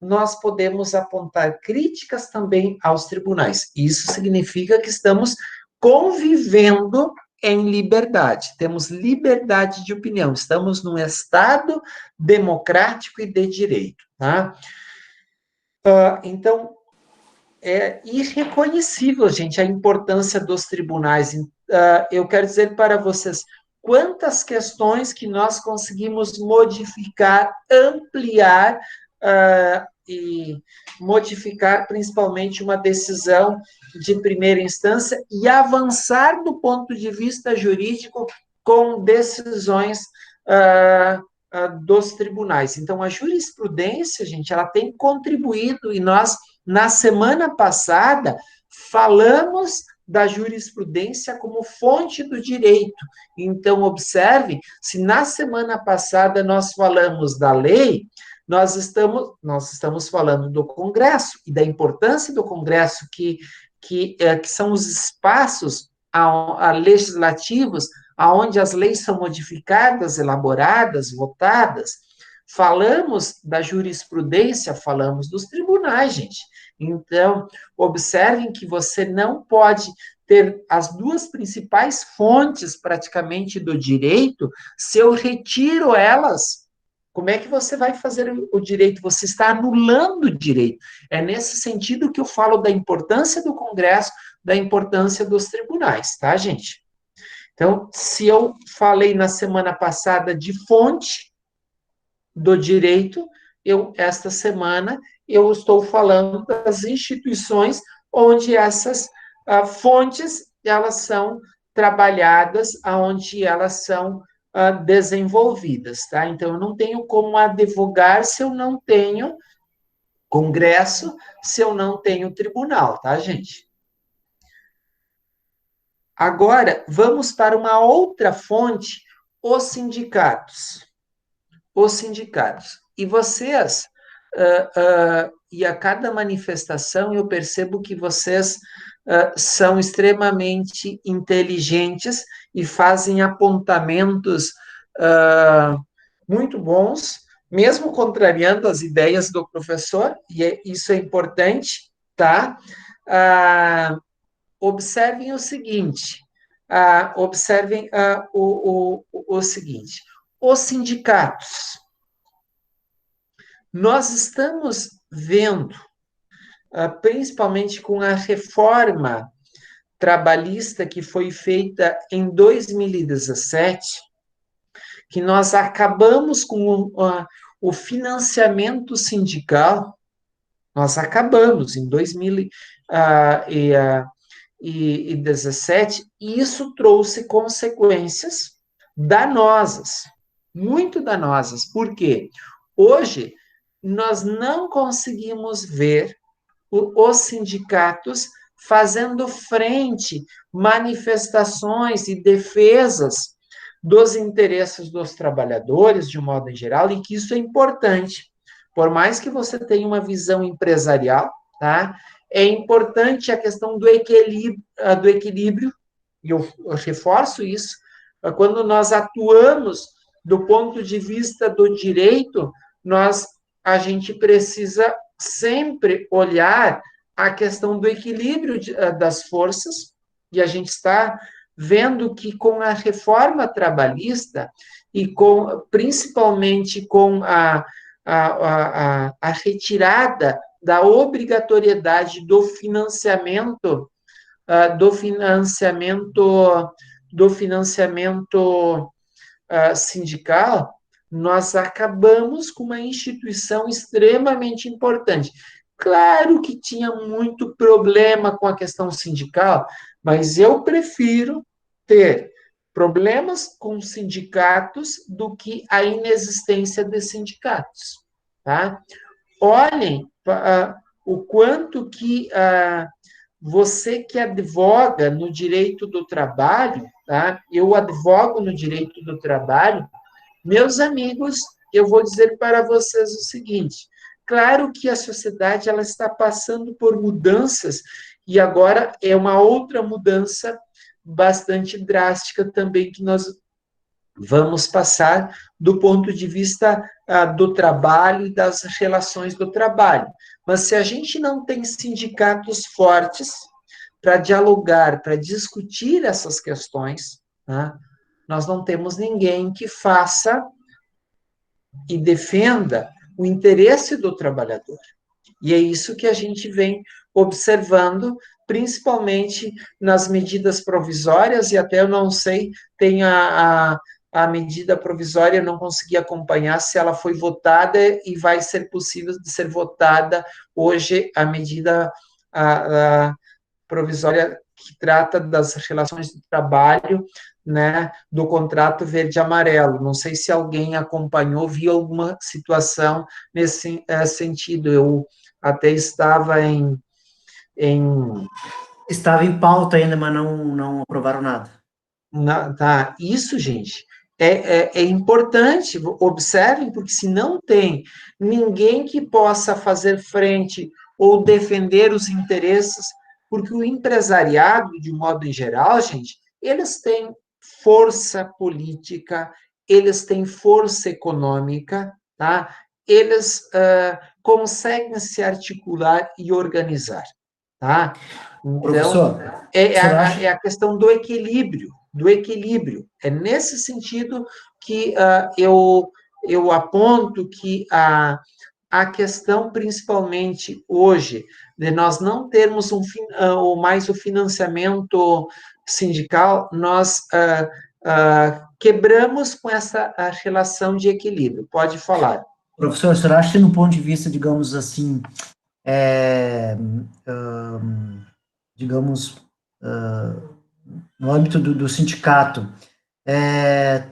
nós podemos apontar críticas também aos tribunais. Isso significa que estamos convivendo em liberdade, temos liberdade de opinião, estamos num Estado democrático e de direito, tá? Então, é irreconhecível, gente, a importância dos tribunais. Eu quero dizer para vocês quantas questões que nós conseguimos modificar, ampliar e modificar, principalmente, uma decisão de primeira instância e avançar do ponto de vista jurídico com decisões dos tribunais. Então, a jurisprudência, gente, ela tem contribuído, e nós, na semana passada, falamos da jurisprudência como fonte do direito. Então, observe, se na semana passada nós falamos da lei, nós estamos falando do Congresso e da importância do Congresso, que são os espaços legislativos aonde as leis são modificadas, elaboradas, votadas. Falamos da jurisprudência, falamos dos tribunais, gente. Então, observem que você não pode ter as duas principais fontes, praticamente, do direito, se eu retiro elas. Como é que você vai fazer o direito? Você está anulando o direito. É nesse sentido que eu falo da importância do Congresso, da importância dos tribunais, tá, gente? Então, se eu falei na semana passada de fonte do direito, esta semana, eu estou falando das instituições onde essas fontes, elas são trabalhadas, onde elas são desenvolvidas, tá? Então, eu não tenho como advogar se eu não tenho Congresso, se eu não tenho tribunal, tá, gente? Agora, vamos para uma outra fonte, os sindicatos. Os sindicatos. E vocês, e a cada manifestação, eu percebo que vocês são extremamente inteligentes e fazem apontamentos muito bons, mesmo contrariando as ideias do professor, e isso é importante, tá? Observem o seguinte, o seguinte, os sindicatos, nós estamos vendo, principalmente com a reforma trabalhista que foi feita em 2017, que nós acabamos com o financiamento sindical, nós acabamos em 2017, e isso trouxe consequências danosas, muito danosas. Por quê? Hoje, nós não conseguimos ver os sindicatos fazendo frente, manifestações e defesas dos interesses dos trabalhadores, de um modo em geral, e que isso é importante. Por mais que você tenha uma visão empresarial, tá? É importante a questão do equilíbrio, e eu reforço isso, quando nós atuamos do ponto de vista do direito, a gente precisa sempre olhar a questão do equilíbrio das forças, e a gente está vendo que com a reforma trabalhista e principalmente com a retirada da obrigatoriedade do financiamento sindical, nós acabamos com uma instituição extremamente importante. Claro que tinha muito problema com a questão sindical, mas eu prefiro ter problemas com sindicatos do que a inexistência de sindicatos, tá? Olhem o quanto que você que advoga no direito do trabalho, tá? Eu advogo no direito do trabalho. Meus amigos, eu vou dizer para vocês o seguinte: claro que a sociedade ela está passando por mudanças e agora é uma outra mudança bastante drástica também que nós vamos passar do ponto de vista do trabalho e das relações do trabalho. Mas se a gente não tem sindicatos fortes para dialogar, para discutir essas questões, né, nós não temos ninguém que faça e defenda o interesse do trabalhador. E é isso que a gente vem observando, principalmente nas medidas provisórias, e até eu não sei, tem a medida provisória, eu não consegui acompanhar se ela foi votada e vai ser possível de ser votada hoje a medida provisória que trata das relações de trabalho, né, do contrato verde-amarelo. Não sei se alguém acompanhou, viu alguma situação nesse sentido. Eu até estava Estava em pauta ainda, mas não aprovaram nada. Tá, isso, gente, é importante, observem, porque se não tem ninguém que possa fazer frente ou defender os interesses, porque o empresariado, de um modo em geral, gente, eles têm força política, eles têm força econômica, tá? Eles conseguem se articular e organizar, tá? Então, Professor, é a questão do equilíbrio. É nesse sentido que eu aponto que a questão, principalmente hoje, de nós não termos mais o financiamento sindical, nós quebramos com essa relação de equilíbrio. Pode falar. Professor, o senhor acha que, no ponto de vista, digamos assim, no âmbito do sindicato,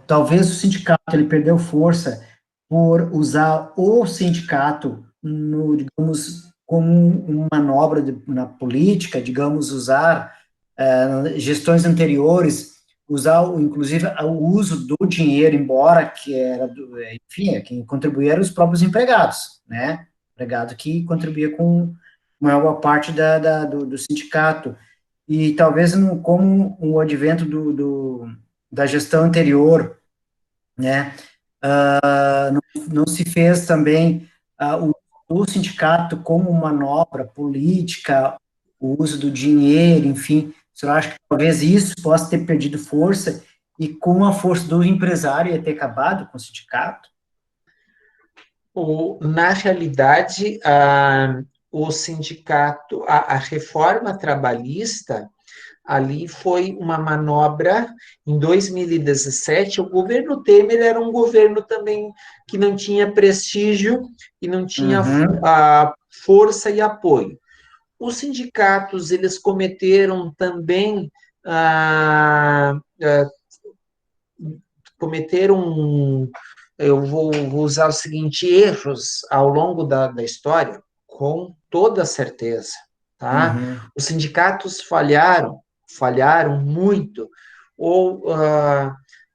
talvez o sindicato ele perdeu força por usar o sindicato, digamos, como uma manobra na política, digamos, usar gestões anteriores, usar, inclusive, o uso do dinheiro, embora que era, enfim, quem contribuía eram os próprios empregados, né? Empregado que contribuía com maior parte do sindicato. E talvez como o advento da gestão anterior, né, não se fez também o sindicato como manobra política, o uso do dinheiro, enfim, o senhor acha que talvez isso possa ter perdido força e com a força do empresário ia ter acabado com o sindicato? Na realidade, o sindicato, a reforma trabalhista, ali foi uma manobra. Em 2017, o governo Temer era um governo também que não tinha prestígio e não tinha força e apoio. Os sindicatos, eles cometeram também, eu vou usar o seguinte, erros ao longo da história, com toda certeza, tá? Os sindicatos falharam muito,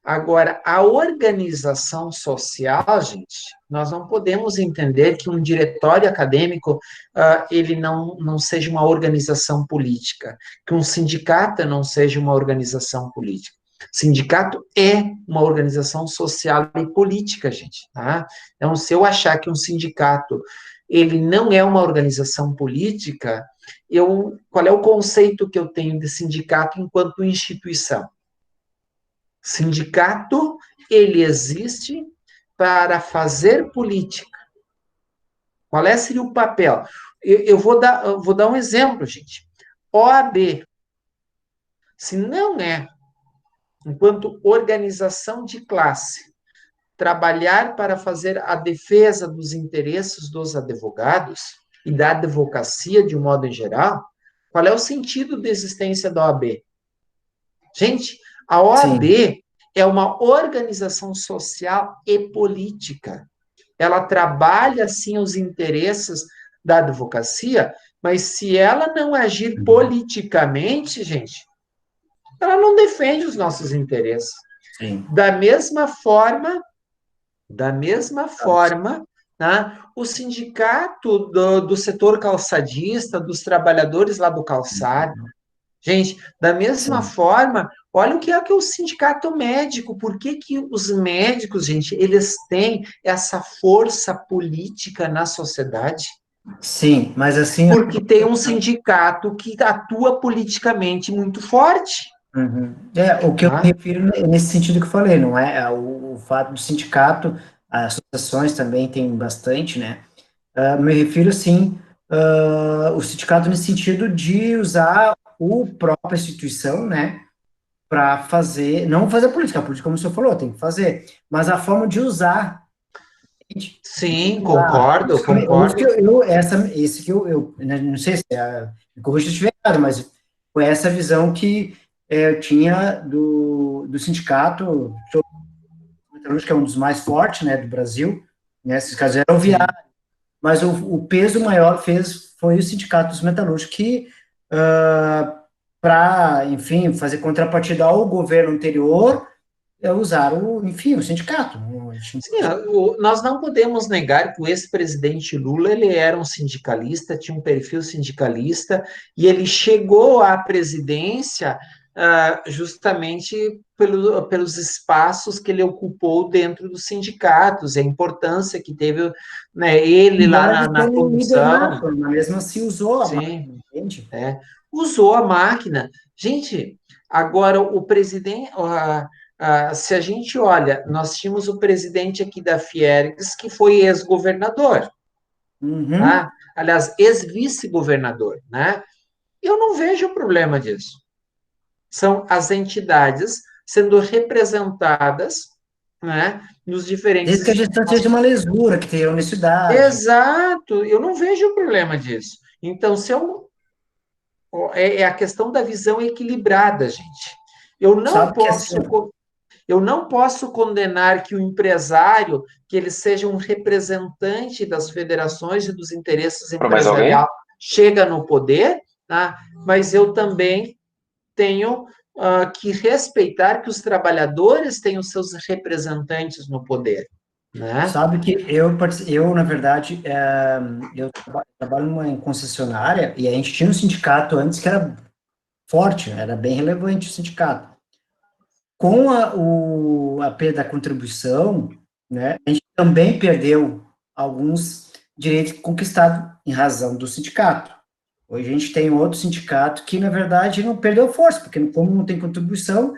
agora, a organização social, gente, nós não podemos entender que um diretório acadêmico, ele não seja uma organização política, que um sindicato não seja uma organização política. Sindicato é uma organização social e política, gente, tá? Então, se eu achar que um sindicato, ele não é uma organização política, qual é o conceito que eu tenho de sindicato enquanto instituição? Sindicato, ele existe para fazer política. Qual seria o papel? Eu vou dar um exemplo, gente. OAB, se não é, enquanto organização de classe, trabalhar para fazer a defesa dos interesses dos advogados e da advocacia de um modo em geral, qual é o sentido da existência da OAB? Gente, a OAB Sim. é uma organização social e política. Ela trabalha, sim, os interesses da advocacia, mas se ela não agir politicamente, gente, ela não defende os nossos interesses. Sim. Da mesma forma, né, o sindicato do setor calçadista, dos trabalhadores lá do calçado, gente, da mesma Sim. forma, olha o que é o sindicato médico, por que os médicos, gente, eles têm essa força política na sociedade? Sim, mas assim... Porque tem um sindicato que atua politicamente muito forte. Uhum. O que eu me refiro nesse sentido que eu falei, não é o fato do sindicato, as associações também tem bastante, né? Me refiro, sim, o sindicato nesse sentido de usar a própria instituição, né, para fazer, não fazer política, a política, como o senhor falou, tem que fazer, mas a forma de usar. Sim, concordo. Esse que eu não sei se me corrija se eu estiver errado, mas foi essa visão que eu tinha do sindicato, que é um dos mais fortes, né, do Brasil, né, esses casos eram viários, mas o peso maior foi o sindicato dos metalúrgicos, que, para, enfim, fazer contrapartida ao governo anterior, usaram, enfim, o sindicato. Sim, nós não podemos negar que o ex-presidente Lula, ele era um sindicalista, tinha um perfil sindicalista, e ele chegou à presidência justamente pelos espaços que ele ocupou dentro dos sindicatos, a importância que teve, né, ele lá na condução. Mas mesmo assim usou a máquina, entende? Usou a máquina. Gente, agora o presidente... se a gente olha, nós tínhamos o presidente aqui da Fiergs, que foi ex-governador, tá? Aliás, ex-vice-governador, né? Eu não vejo problema disso. São as entidades sendo representadas, né, nos diferentes... Desde que a gestão seja uma lesura, que tenha honestidade. Exato, eu não vejo problema disso. Então, é a questão da visão equilibrada, gente. Eu não posso condenar que o empresário, que ele seja um representante das federações e dos interesses empresariais, chega no poder, tá? Mas eu também tenho que respeitar que os trabalhadores têm os seus representantes no poder. Né? Sabe que eu na verdade, eu trabalho numa concessionária e a gente tinha um sindicato antes que era forte, era bem relevante o sindicato. Com a perda da contribuição, né, a gente também perdeu alguns direitos conquistados em razão do sindicato. Hoje a gente tem outro sindicato que, na verdade, não perdeu força, porque como não tem contribuição,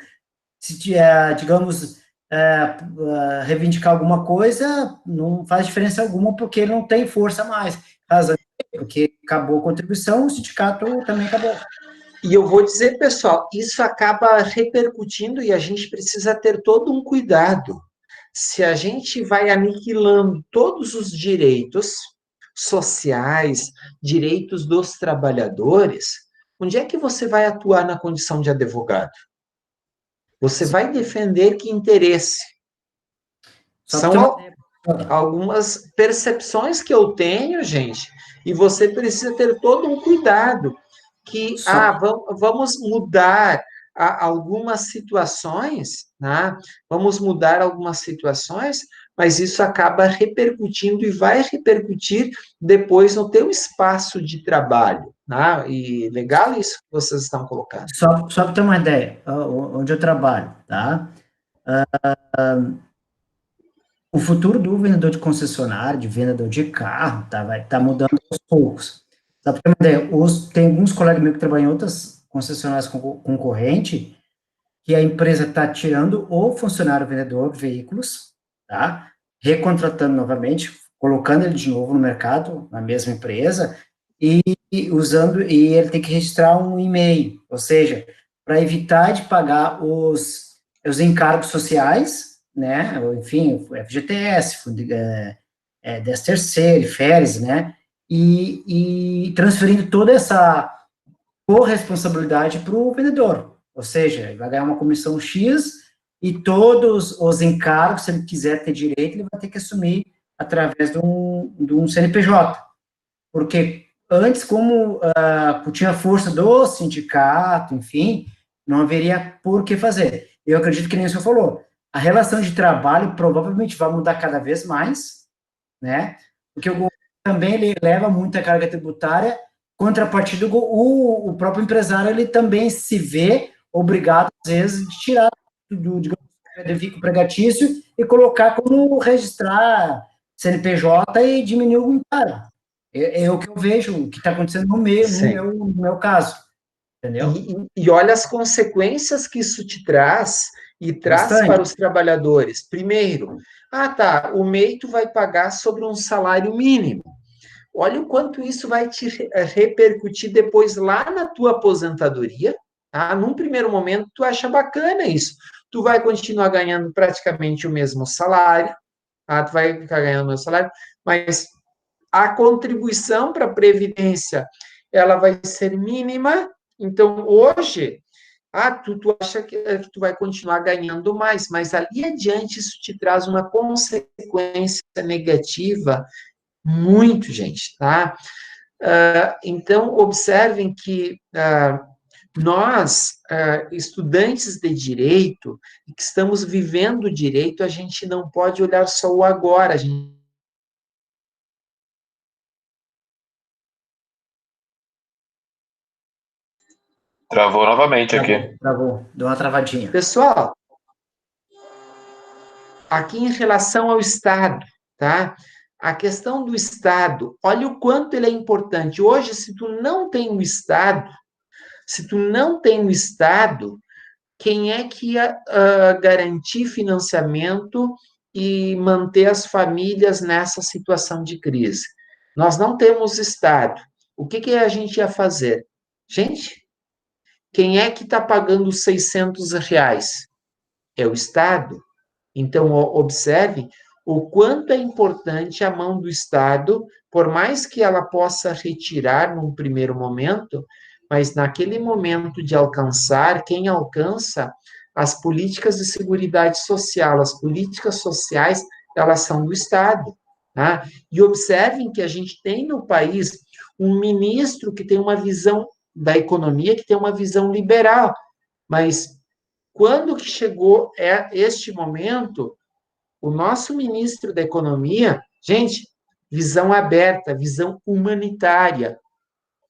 se digamos, reivindicar alguma coisa, não faz diferença alguma, porque ele não tem força mais. Razão porque acabou a contribuição, o sindicato também acabou. E eu vou dizer, pessoal, isso acaba repercutindo e a gente precisa ter todo um cuidado. Se a gente vai aniquilando todos os direitos sociais, direitos dos trabalhadores, onde é que você vai atuar na condição de advogado? Você vai defender que interesse? São algumas percepções que eu tenho, gente, e você precisa ter todo um cuidado que vamos mudar algumas situações, né? Vamos mudar algumas situações, mas isso acaba repercutindo e vai repercutir depois no teu espaço de trabalho, né? E legal isso que vocês estão colocando. Só para ter uma ideia, onde eu trabalho, tá? O futuro do vendedor de concessionário, de vendedor de carro, tá, vai estar mudando aos poucos. Só para ter uma ideia, tem alguns colegas meus que trabalham em outras concessionárias concorrentes, que a empresa está tirando o funcionário vendedor de veículos, tá? Recontratando novamente, colocando ele de novo no mercado, na mesma empresa, e e ele tem que registrar um e-mail, ou seja, para evitar de pagar os encargos sociais, né? Enfim, o FGTS, 13º, férias, né? E transferindo toda essa corresponsabilidade para o vendedor, ou seja, ele vai ganhar uma comissão X e todos os encargos, se ele quiser ter direito, ele vai ter que assumir através de um CNPJ, porque antes, como tinha força do sindicato, enfim, não haveria por que fazer. Eu acredito que nem o senhor falou, a relação de trabalho provavelmente vai mudar cada vez mais, né? Porque o governo também ele leva muita carga tributária, contrapartida, o próprio empresário ele também se vê obrigado, às vezes, de tirar digamos, do veículo empregatício e colocar como registrar CNPJ e diminuir o encargo. É o que eu vejo, o que está acontecendo no meu caso, entendeu? E olha as consequências que isso te traz e traz Bastante. para os trabalhadores. Primeiro, tá, o MEI tu vai pagar sobre um salário mínimo. Olha o quanto isso vai te repercutir depois lá na tua aposentadoria. Tá? Num primeiro momento, tu acha bacana isso. Tu vai continuar ganhando praticamente o mesmo salário, tá? Tu vai ficar ganhando o mesmo salário, mas a contribuição para a Previdência, ela vai ser mínima. Então, hoje, tu acha que tu vai continuar ganhando mais, mas ali adiante isso te traz uma consequência negativa muito, gente, tá? Então, observem que nós, estudantes de direito, que estamos vivendo o direito, a gente não pode olhar só o agora, a gente Travou novamente aqui. Travou, deu uma travadinha. Pessoal, aqui em relação ao Estado, tá? A questão do Estado, olha o quanto ele é importante. Hoje, se tu não tem o Estado, quem é que ia garantir financiamento e manter as famílias nessa situação de crise? Nós não temos Estado. O que a gente ia fazer? Gente, quem é que está pagando os R$ 600? É o Estado. Então, observe o quanto é importante a mão do Estado, por mais que ela possa retirar num primeiro momento, mas naquele momento de alcançar, quem alcança as políticas de seguridade social, as políticas sociais, elas são do Estado. Tá? E observem que a gente tem no país um ministro que tem uma visão da economia, que tem uma visão liberal, mas quando que chegou este momento, o nosso ministro da Economia, gente, visão aberta, visão humanitária.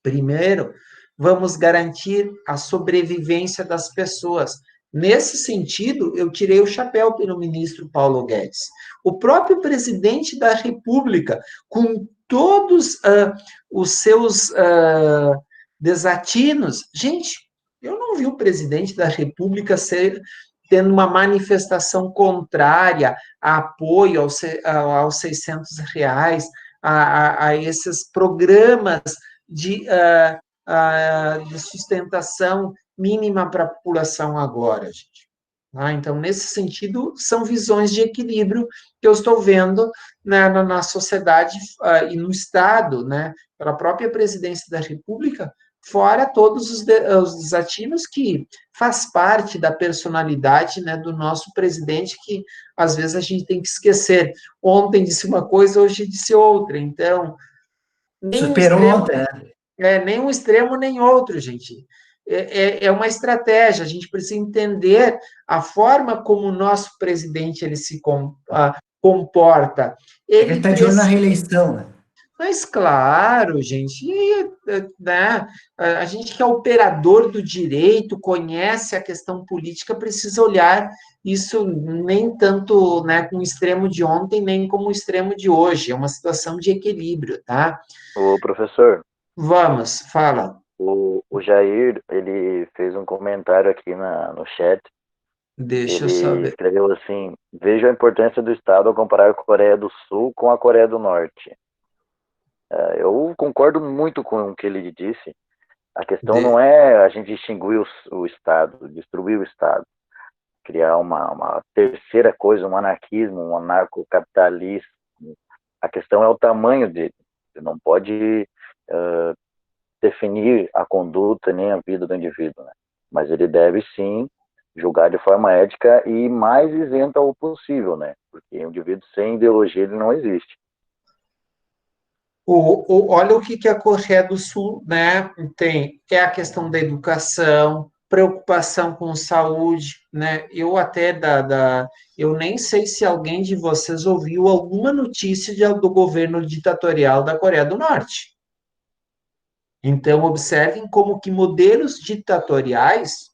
Primeiro, vamos garantir a sobrevivência das pessoas. Nesse sentido, eu tirei o chapéu pelo ministro Paulo Guedes. O próprio presidente da República, com todos os seus desatinos, gente, eu não vi o presidente da República tendo uma manifestação contrária a apoio aos R$ 600, a esses programas de sustentação mínima para a população agora, gente. Então, nesse sentido, são visões de equilíbrio que eu estou vendo na sociedade e no Estado, né, pela própria presidência da República, fora todos os desatinos que faz parte da personalidade, né, do nosso presidente, que às vezes a gente tem que esquecer. Ontem disse uma coisa, hoje disse outra. Então, Superou ontem, né? Nem um extremo, nem outro, gente. É uma estratégia, a gente precisa entender a forma como o nosso presidente ele se comporta. Ele está de olho na reeleição, né? Mas, claro, gente, né, a gente que é operador do direito, conhece a questão política, precisa olhar isso nem tanto, né, com o extremo de ontem, nem como o extremo de hoje. É uma situação de equilíbrio, tá? Ô, professor. Vamos, fala. O Jair, ele fez um comentário aqui no chat, Deixa eu Ele só ver. escreveu assim: veja a importância do Estado ao comparar a Coreia do Sul com a Coreia do Norte. Eu concordo muito com o que ele disse. A questão não é a gente extinguir o Estado, destruir o Estado, criar uma terceira coisa, um anarquismo, um anarcocapitalismo. A questão é o tamanho dele. Você não pode definir a conduta nem a vida do indivíduo, né? Mas ele deve sim julgar de forma ética e mais isenta o possível, né? Porque um indivíduo sem ideologia ele não existe. Olha o que a Coreia do Sul, né, tem, é a questão da educação, preocupação com saúde, né, eu até eu nem sei se alguém de vocês ouviu alguma notícia do governo ditatorial da Coreia do Norte. Então, observem como que modelos ditatoriais,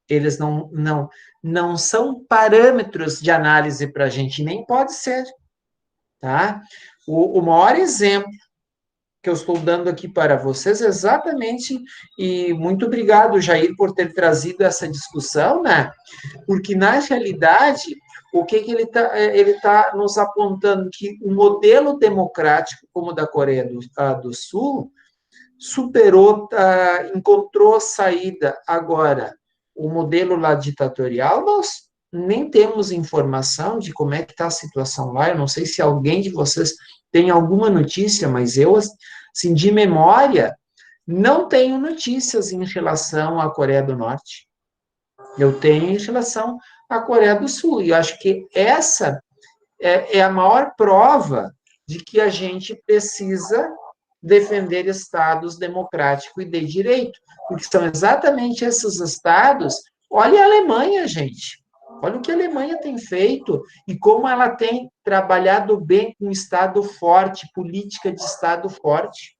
eles não são parâmetros de análise para a gente, nem pode ser, tá? O maior exemplo que eu estou dando aqui para vocês exatamente, e muito obrigado, Jair, por ter trazido essa discussão, né? Porque, na realidade, o que ele tá nos apontando? Que o modelo democrático, como o da Coreia do Sul, superou, encontrou saída. Agora, o modelo lá ditatorial, nós nem temos informação de como é que está a situação lá. Eu não sei se alguém de vocês tem alguma notícia, mas eu, assim, de memória, não tenho notícias em relação à Coreia do Norte. Eu tenho em relação à Coreia do Sul. E eu acho que essa é a maior prova de que a gente precisa defender estados democráticos e de direito, porque são exatamente esses estados. Olha a Alemanha, gente. Olha o que a Alemanha tem feito e como ela tem trabalhado bem com um Estado forte, política de Estado forte,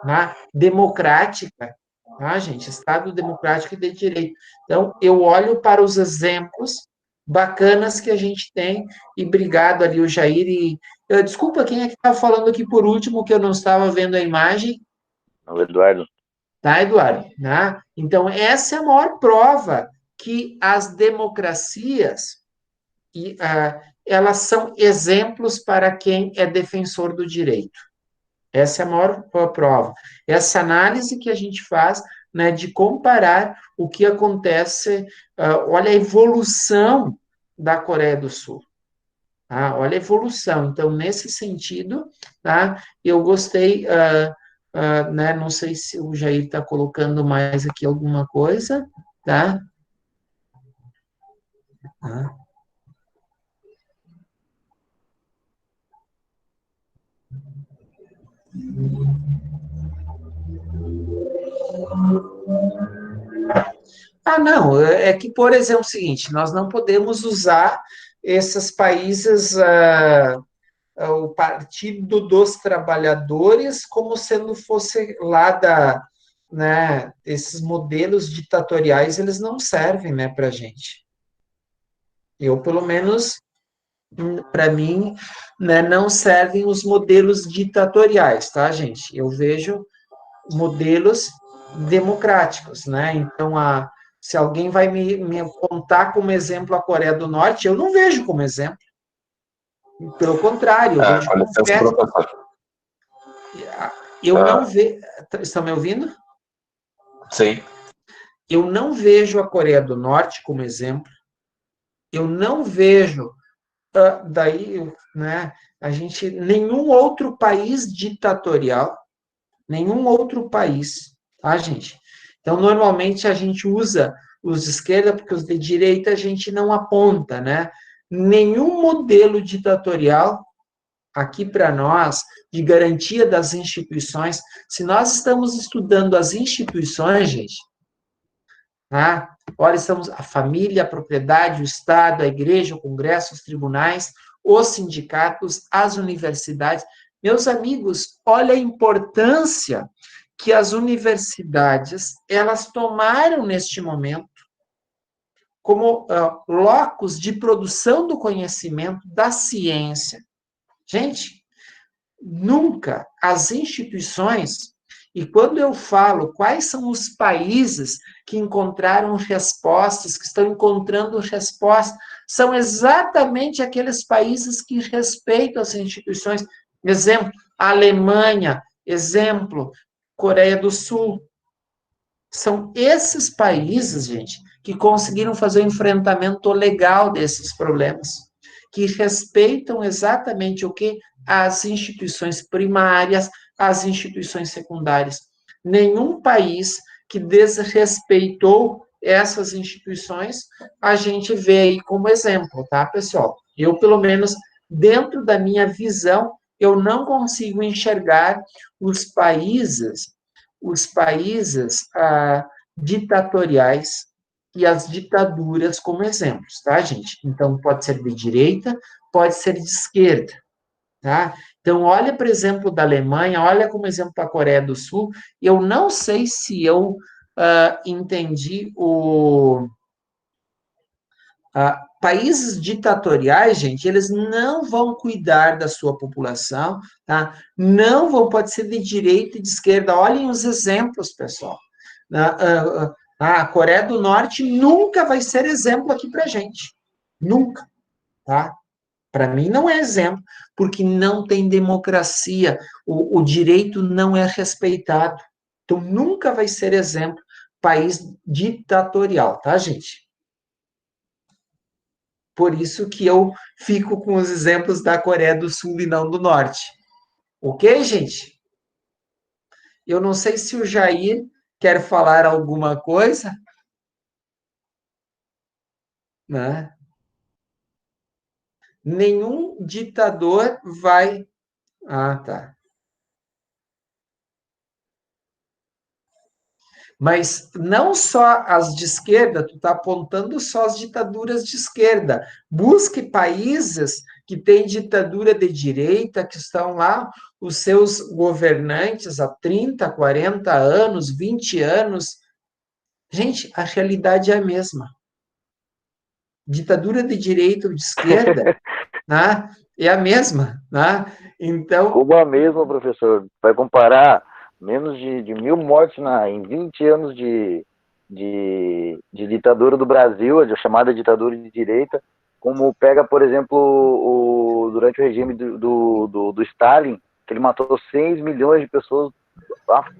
né? Democrática, tá, gente? Estado democrático e de direito. Então, eu olho para os exemplos bacanas que a gente tem, e obrigado ali, o Jair. E desculpa, quem é que estava falando aqui por último, que eu não estava vendo a imagem? O Eduardo. Tá, Eduardo? Né? Então, essa é a maior prova que as democracias, elas são exemplos para quem é defensor do direito. Essa é a maior prova. Essa análise que a gente faz, né, de comparar o que acontece, olha a evolução da Coreia do Sul. Tá? Olha a evolução. Então, nesse sentido, tá, eu gostei, né, não sei se o Jair está colocando mais aqui alguma coisa, tá? Não, é que, por exemplo, é o seguinte, nós não podemos usar esses países, o Partido dos Trabalhadores, como se não fosse lá né, esses modelos ditatoriais, eles não servem, né, para a gente. Eu, pelo menos, para mim, né, não servem os modelos ditatoriais, tá, gente? Eu vejo modelos democráticos, né? Então, se alguém vai me apontar como exemplo a Coreia do Norte, eu não vejo como exemplo. Pelo contrário, eu vejo como eu não vejo. Estão me ouvindo? Sim. Eu não vejo a Coreia do Norte como exemplo. Eu não vejo daí, né? A gente, nenhum outro país ditatorial, nenhum outro país, tá, gente? Então, normalmente a gente usa os de esquerda, porque os de direita a gente não aponta, né? Nenhum modelo ditatorial, aqui para nós, de garantia das instituições, se nós estamos estudando as instituições, gente, tá? Olha, estamos a família, a propriedade, o Estado, a igreja, o Congresso, os tribunais, os sindicatos, as universidades. Meus amigos, olha a importância que as universidades, elas tomaram neste momento como locos de produção do conhecimento, da ciência. Gente, nunca as instituições, E quando eu falo quais são os países que encontraram respostas, que estão encontrando respostas, são exatamente aqueles países que respeitam as instituições. Exemplo, Alemanha, exemplo, Coreia do Sul. São esses países, gente, que conseguiram fazer o enfrentamento legal desses problemas, que respeitam exatamente o que? As instituições primárias, as instituições secundárias. Nenhum país que desrespeitou essas instituições, a gente vê aí como exemplo, tá, pessoal? Eu, pelo menos, dentro da minha visão, eu não consigo enxergar os países ditatoriais e as ditaduras como exemplos, tá, gente? Então, pode ser de direita, pode ser de esquerda, tá? Então, olha, por exemplo, da Alemanha, olha como exemplo para a Coreia do Sul, eu não sei se eu entendi países ditatoriais, gente, eles não vão cuidar da sua população, tá? Não vão, pode ser de direita e de esquerda. Olhem os exemplos, pessoal. A Coreia do Norte nunca vai ser exemplo aqui para gente. Nunca, tá? Para mim não é exemplo, porque não tem democracia, o direito não é respeitado. Então, nunca vai ser exemplo país ditatorial, tá, gente? Por isso que eu fico com os exemplos da Coreia do Sul e não do Norte. Ok, gente? Eu não sei se o Jair quer falar alguma coisa, né? Nenhum ditador vai... Ah, tá. Mas não só as de esquerda, tu está apontando só as ditaduras de esquerda. Busque países que têm ditadura de direita, que estão lá os seus governantes há 30, 40 anos, 20 anos. Gente, a realidade é a mesma. Ditadura de direita ou de esquerda, né, é a mesma. Né? Então... Como a mesma, professor. Vai comparar menos de 1.000 mortes em 20 anos de ditadura do Brasil, a chamada ditadura de direita, como pega, por exemplo, durante o regime do Stalin, que ele matou 6 milhões de pessoas,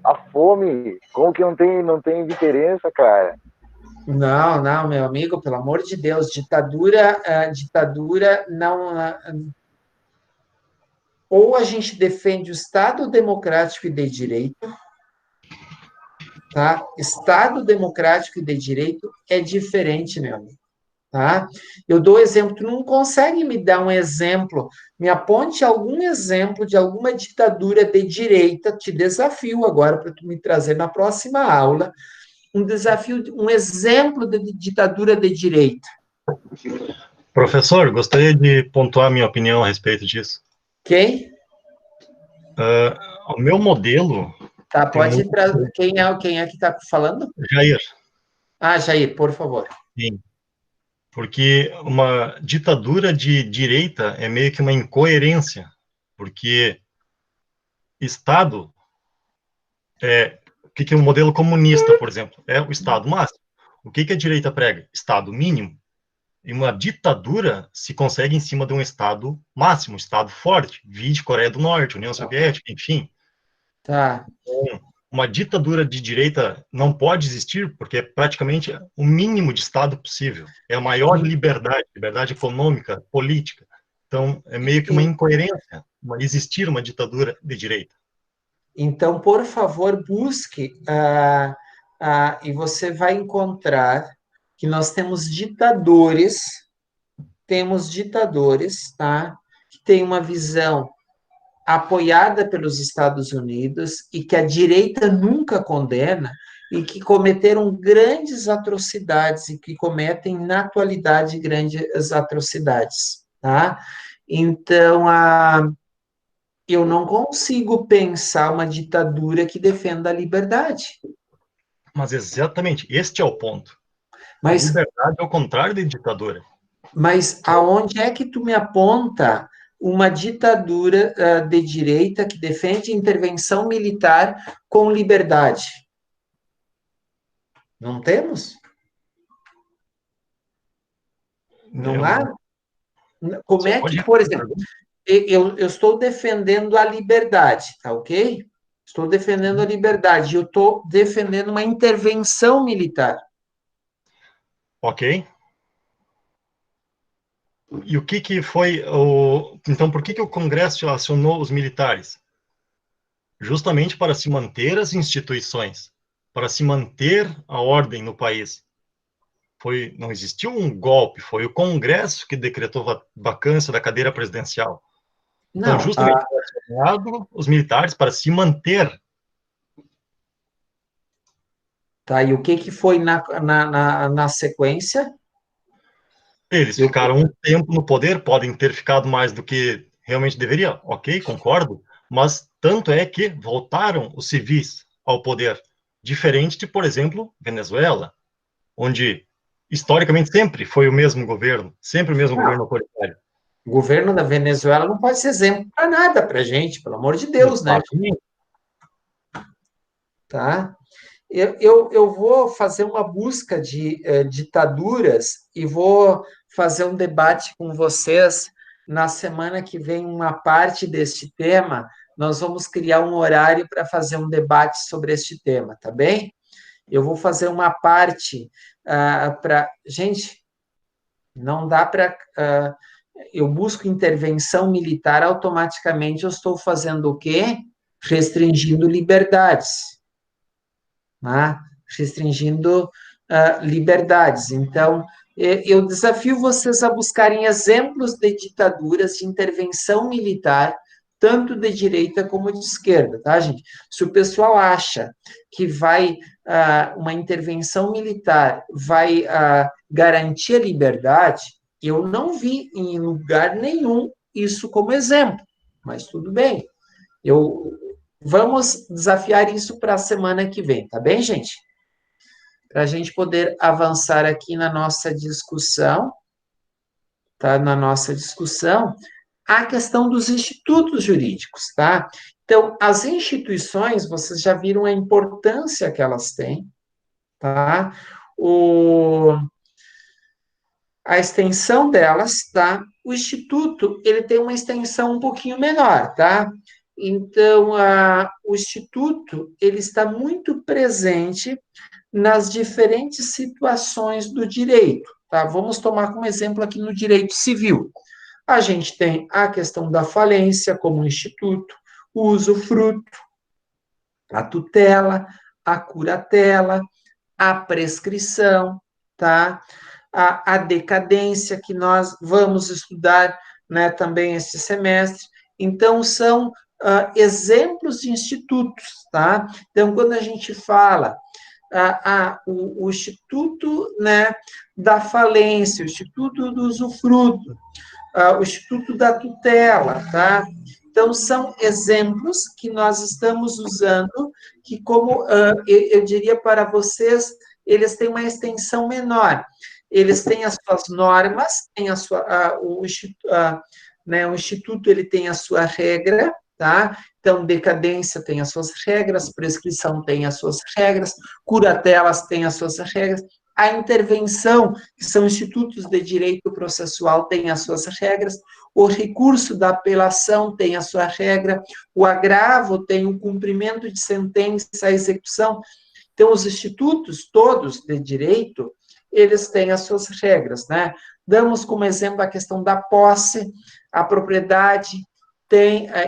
a fome, como que não tem diferença, cara? Não, meu amigo, pelo amor de Deus, ditadura não... Ou a gente defende o Estado democrático e de direito, tá? Estado democrático e de direito é diferente, meu amigo, tá? Eu dou exemplo, tu não consegue me dar um exemplo, me aponte algum exemplo de alguma ditadura de direita, te desafio agora para tu me trazer na próxima aula, um exemplo de ditadura de direita. Professor, gostaria de pontuar minha opinião a respeito disso. Quem? O meu modelo... Tá, pode trazer. Quem é que está falando? Jair. Jair, por favor. Sim. Porque uma ditadura de direita é meio que uma incoerência, porque Estado o que é um modelo comunista, por exemplo? É o Estado máximo. O que a direita prega? Estado mínimo. E uma ditadura se consegue em cima de um Estado máximo, um Estado forte, vide Coreia do Norte, União Soviética, enfim. Tá. Então, uma ditadura de direita não pode existir, porque é praticamente o mínimo de Estado possível. É a maior liberdade econômica, política. Então, é meio que uma incoerência existir uma ditadura de direita. Então, por favor, busque, e você vai encontrar que nós temos ditadores, tá, que têm uma visão apoiada pelos Estados Unidos e que a direita nunca condena e que cometeram grandes atrocidades e que cometem na atualidade grandes atrocidades, tá? Então, eu não consigo pensar uma ditadura que defenda a liberdade. Mas exatamente, este é o ponto. Mas, a liberdade é o contrário da ditadura. Mas aonde é que tu me aponta uma ditadura de direita que defende intervenção militar com liberdade? Não temos? Não há? Como é que, por exemplo, eu estou defendendo a liberdade, tá ok? Estou defendendo a liberdade, eu estou defendendo uma intervenção militar. Ok. E o que foi o... Então, por que o Congresso acionou os militares? Justamente para se manter as instituições, para se manter a ordem no país. Não existiu um golpe, foi o Congresso que decretou a vacância da cadeira presidencial. Então, justamente acionado os militares para se manter. Tá, e o que foi na sequência? Eles ficaram um tempo no poder, podem ter ficado mais do que realmente deveria, ok, concordo, mas tanto é que voltaram os civis ao poder, diferente de, por exemplo, Venezuela, onde, historicamente, sempre foi o mesmo governo, sempre o mesmo governo autoritário. O governo da Venezuela não pode ser exemplo para nada para a gente, pelo amor de Deus, né? Tá? Eu vou fazer uma busca de ditaduras e vou fazer um debate com vocês na semana que vem, uma parte deste tema. Nós vamos criar um horário para fazer um debate sobre este tema, tá bem? Eu vou fazer uma parte para... Gente, não dá para... eu busco intervenção militar, automaticamente eu estou fazendo o quê? Restringindo liberdades. Né? Restringindo liberdades. Então, eu desafio vocês a buscarem exemplos de ditaduras de intervenção militar, tanto de direita como de esquerda, tá, gente? Se o pessoal acha que uma intervenção militar vai garantir a liberdade, eu não vi em lugar nenhum isso como exemplo, mas tudo bem. Vamos desafiar isso para a semana que vem, tá bem, gente? Para a gente poder avançar aqui na nossa discussão, tá? Na nossa discussão, a questão dos institutos jurídicos, tá? Então, as instituições, vocês já viram a importância que elas têm, tá? A extensão delas, tá? O instituto, ele tem uma extensão um pouquinho menor, tá? Então, o Instituto, ele está muito presente nas diferentes situações do direito, tá? Vamos tomar como exemplo aqui no direito civil. A gente tem a questão da falência como instituto, o usufruto, a tutela, a curatela, a prescrição, tá? A decadência, que nós vamos estudar, né, também este semestre. Então, são exemplos de institutos, tá? Então, quando a gente fala o Instituto, né, da falência, o Instituto do usufruto, o Instituto da tutela, tá? Então, são exemplos que nós estamos usando, que, como eu diria para vocês, eles têm uma extensão menor. Eles têm as suas normas, tem o Instituto ele tem a sua regra, tá? Então, decadência tem as suas regras, prescrição tem as suas regras, curatelas tem as suas regras, a intervenção, que são institutos de direito processual, tem as suas regras, o recurso da apelação tem a sua regra, o agravo tem o cumprimento de sentença, a execução. Então, os institutos todos de direito, eles têm as suas regras, né? Damos como exemplo a questão da posse, a propriedade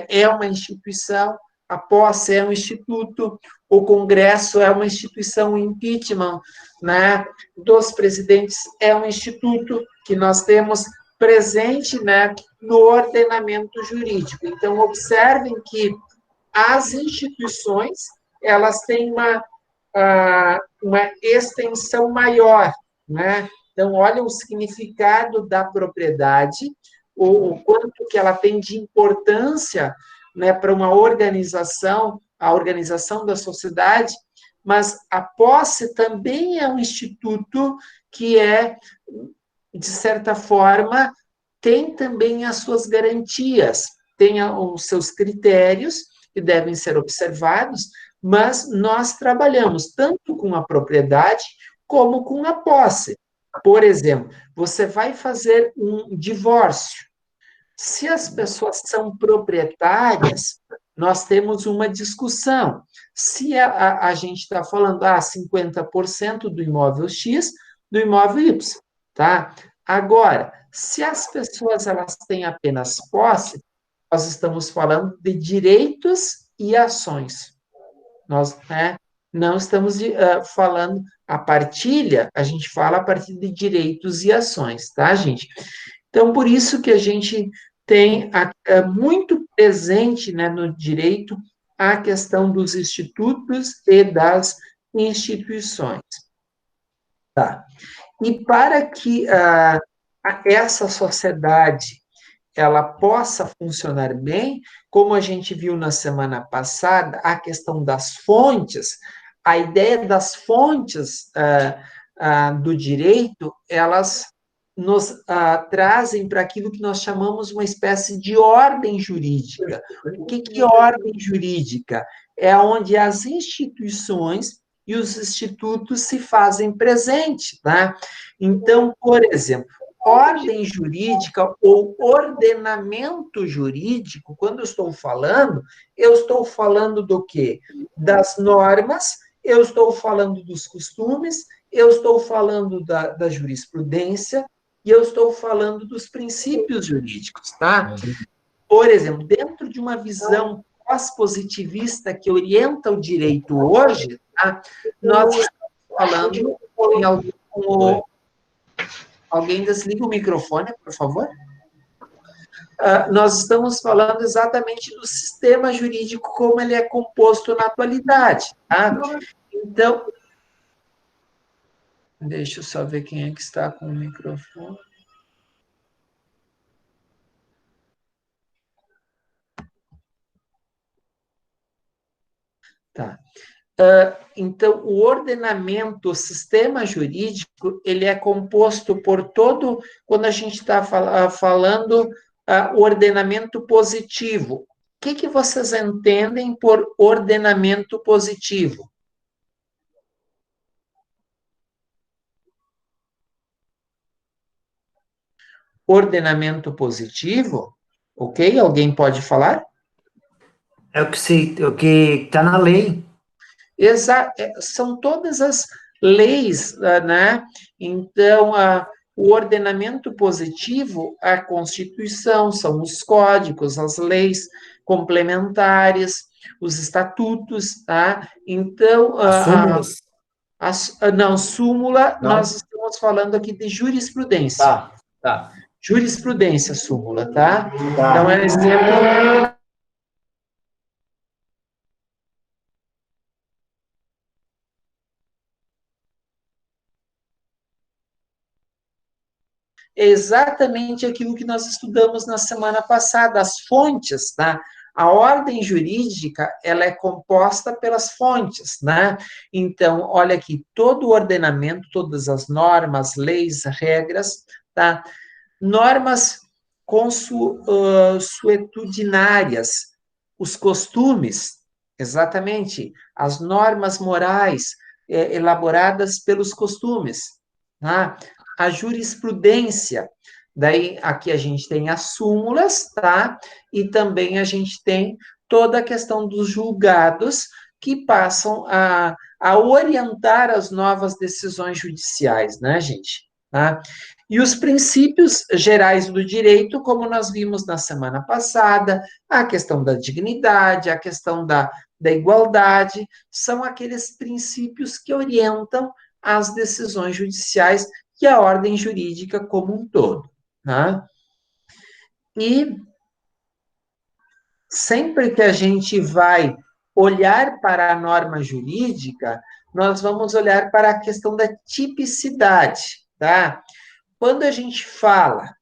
é uma instituição, a posse é um instituto, o Congresso é uma instituição, o impeachment, né, dos presidentes é um instituto que nós temos presente, né, no ordenamento jurídico. Então, observem que as instituições, elas têm uma extensão maior, né? Então, olha o significado da propriedade, o quanto que ela tem de importância, né, para uma organização, a organização da sociedade, mas a posse também é um instituto que de certa forma, tem também as suas garantias, tem os seus critérios que devem ser observados, mas nós trabalhamos tanto com a propriedade como com a posse. Por exemplo, você vai fazer um divórcio. Se as pessoas são proprietárias, nós temos uma discussão. Se a gente está falando 50% do imóvel X, do imóvel Y, tá? Agora, se as pessoas elas têm apenas posse, nós estamos falando de direitos e ações. Nós, né, não estamos falando a partilha, a gente fala a partir de direitos e ações, tá, gente? Então, por isso que a gente tem muito presente, né, no direito a questão dos institutos e das instituições. Tá. E para que essa sociedade ela possa funcionar bem, como a gente viu na semana passada, a questão das fontes, a ideia das fontes do direito, elas nos trazem para aquilo que nós chamamos uma espécie de ordem jurídica. O que é ordem jurídica? É onde as instituições e os institutos se fazem presente, tá? Então, por exemplo, ordem jurídica ou ordenamento jurídico, quando eu estou falando do quê? Das normas, eu estou falando dos costumes, eu estou falando da jurisprudência e eu estou falando dos princípios jurídicos, tá? Por exemplo, dentro de uma visão pós-positivista que orienta o direito hoje, tá? Nós estamos falando em alguém desliga o microfone, por favor? Nós estamos falando exatamente do sistema jurídico como ele é composto na atualidade, tá? Então, deixa eu só ver quem é que está com o microfone. Tá. Então, o ordenamento, o sistema jurídico, ele é composto por todo, quando a gente está falando ordenamento positivo. O que vocês entendem por ordenamento positivo? Ordenamento positivo, ok? Alguém pode falar? É o que está na lei. Exato, são todas as leis, né? Então, o ordenamento positivo, a Constituição, são os códigos, as leis complementares, os estatutos, tá? Então, Súmulas. não, súmula, Não? nós estamos falando aqui de jurisprudência. Tá. Jurisprudência, súmula, tá? Tá. Então, é exemplo. É exatamente aquilo que nós estudamos na semana passada, as fontes, tá? A ordem jurídica, ela é composta pelas fontes, né? Então, olha aqui, todo o ordenamento, todas as normas, leis, regras, tá? Normas consuetudinárias, os costumes, exatamente, as normas morais elaboradas pelos costumes, tá? A jurisprudência, daí aqui a gente tem as súmulas, tá? E também a gente tem toda a questão dos julgados que passam a orientar as novas decisões judiciais, né, gente? Tá? E os princípios gerais do direito, como nós vimos na semana passada, a questão da dignidade, a questão da igualdade, são aqueles princípios que orientam as decisões judiciais e a ordem jurídica como um todo, né? E sempre que a gente vai olhar para a norma jurídica, nós vamos olhar para a questão da tipicidade, tá? Quando a gente fala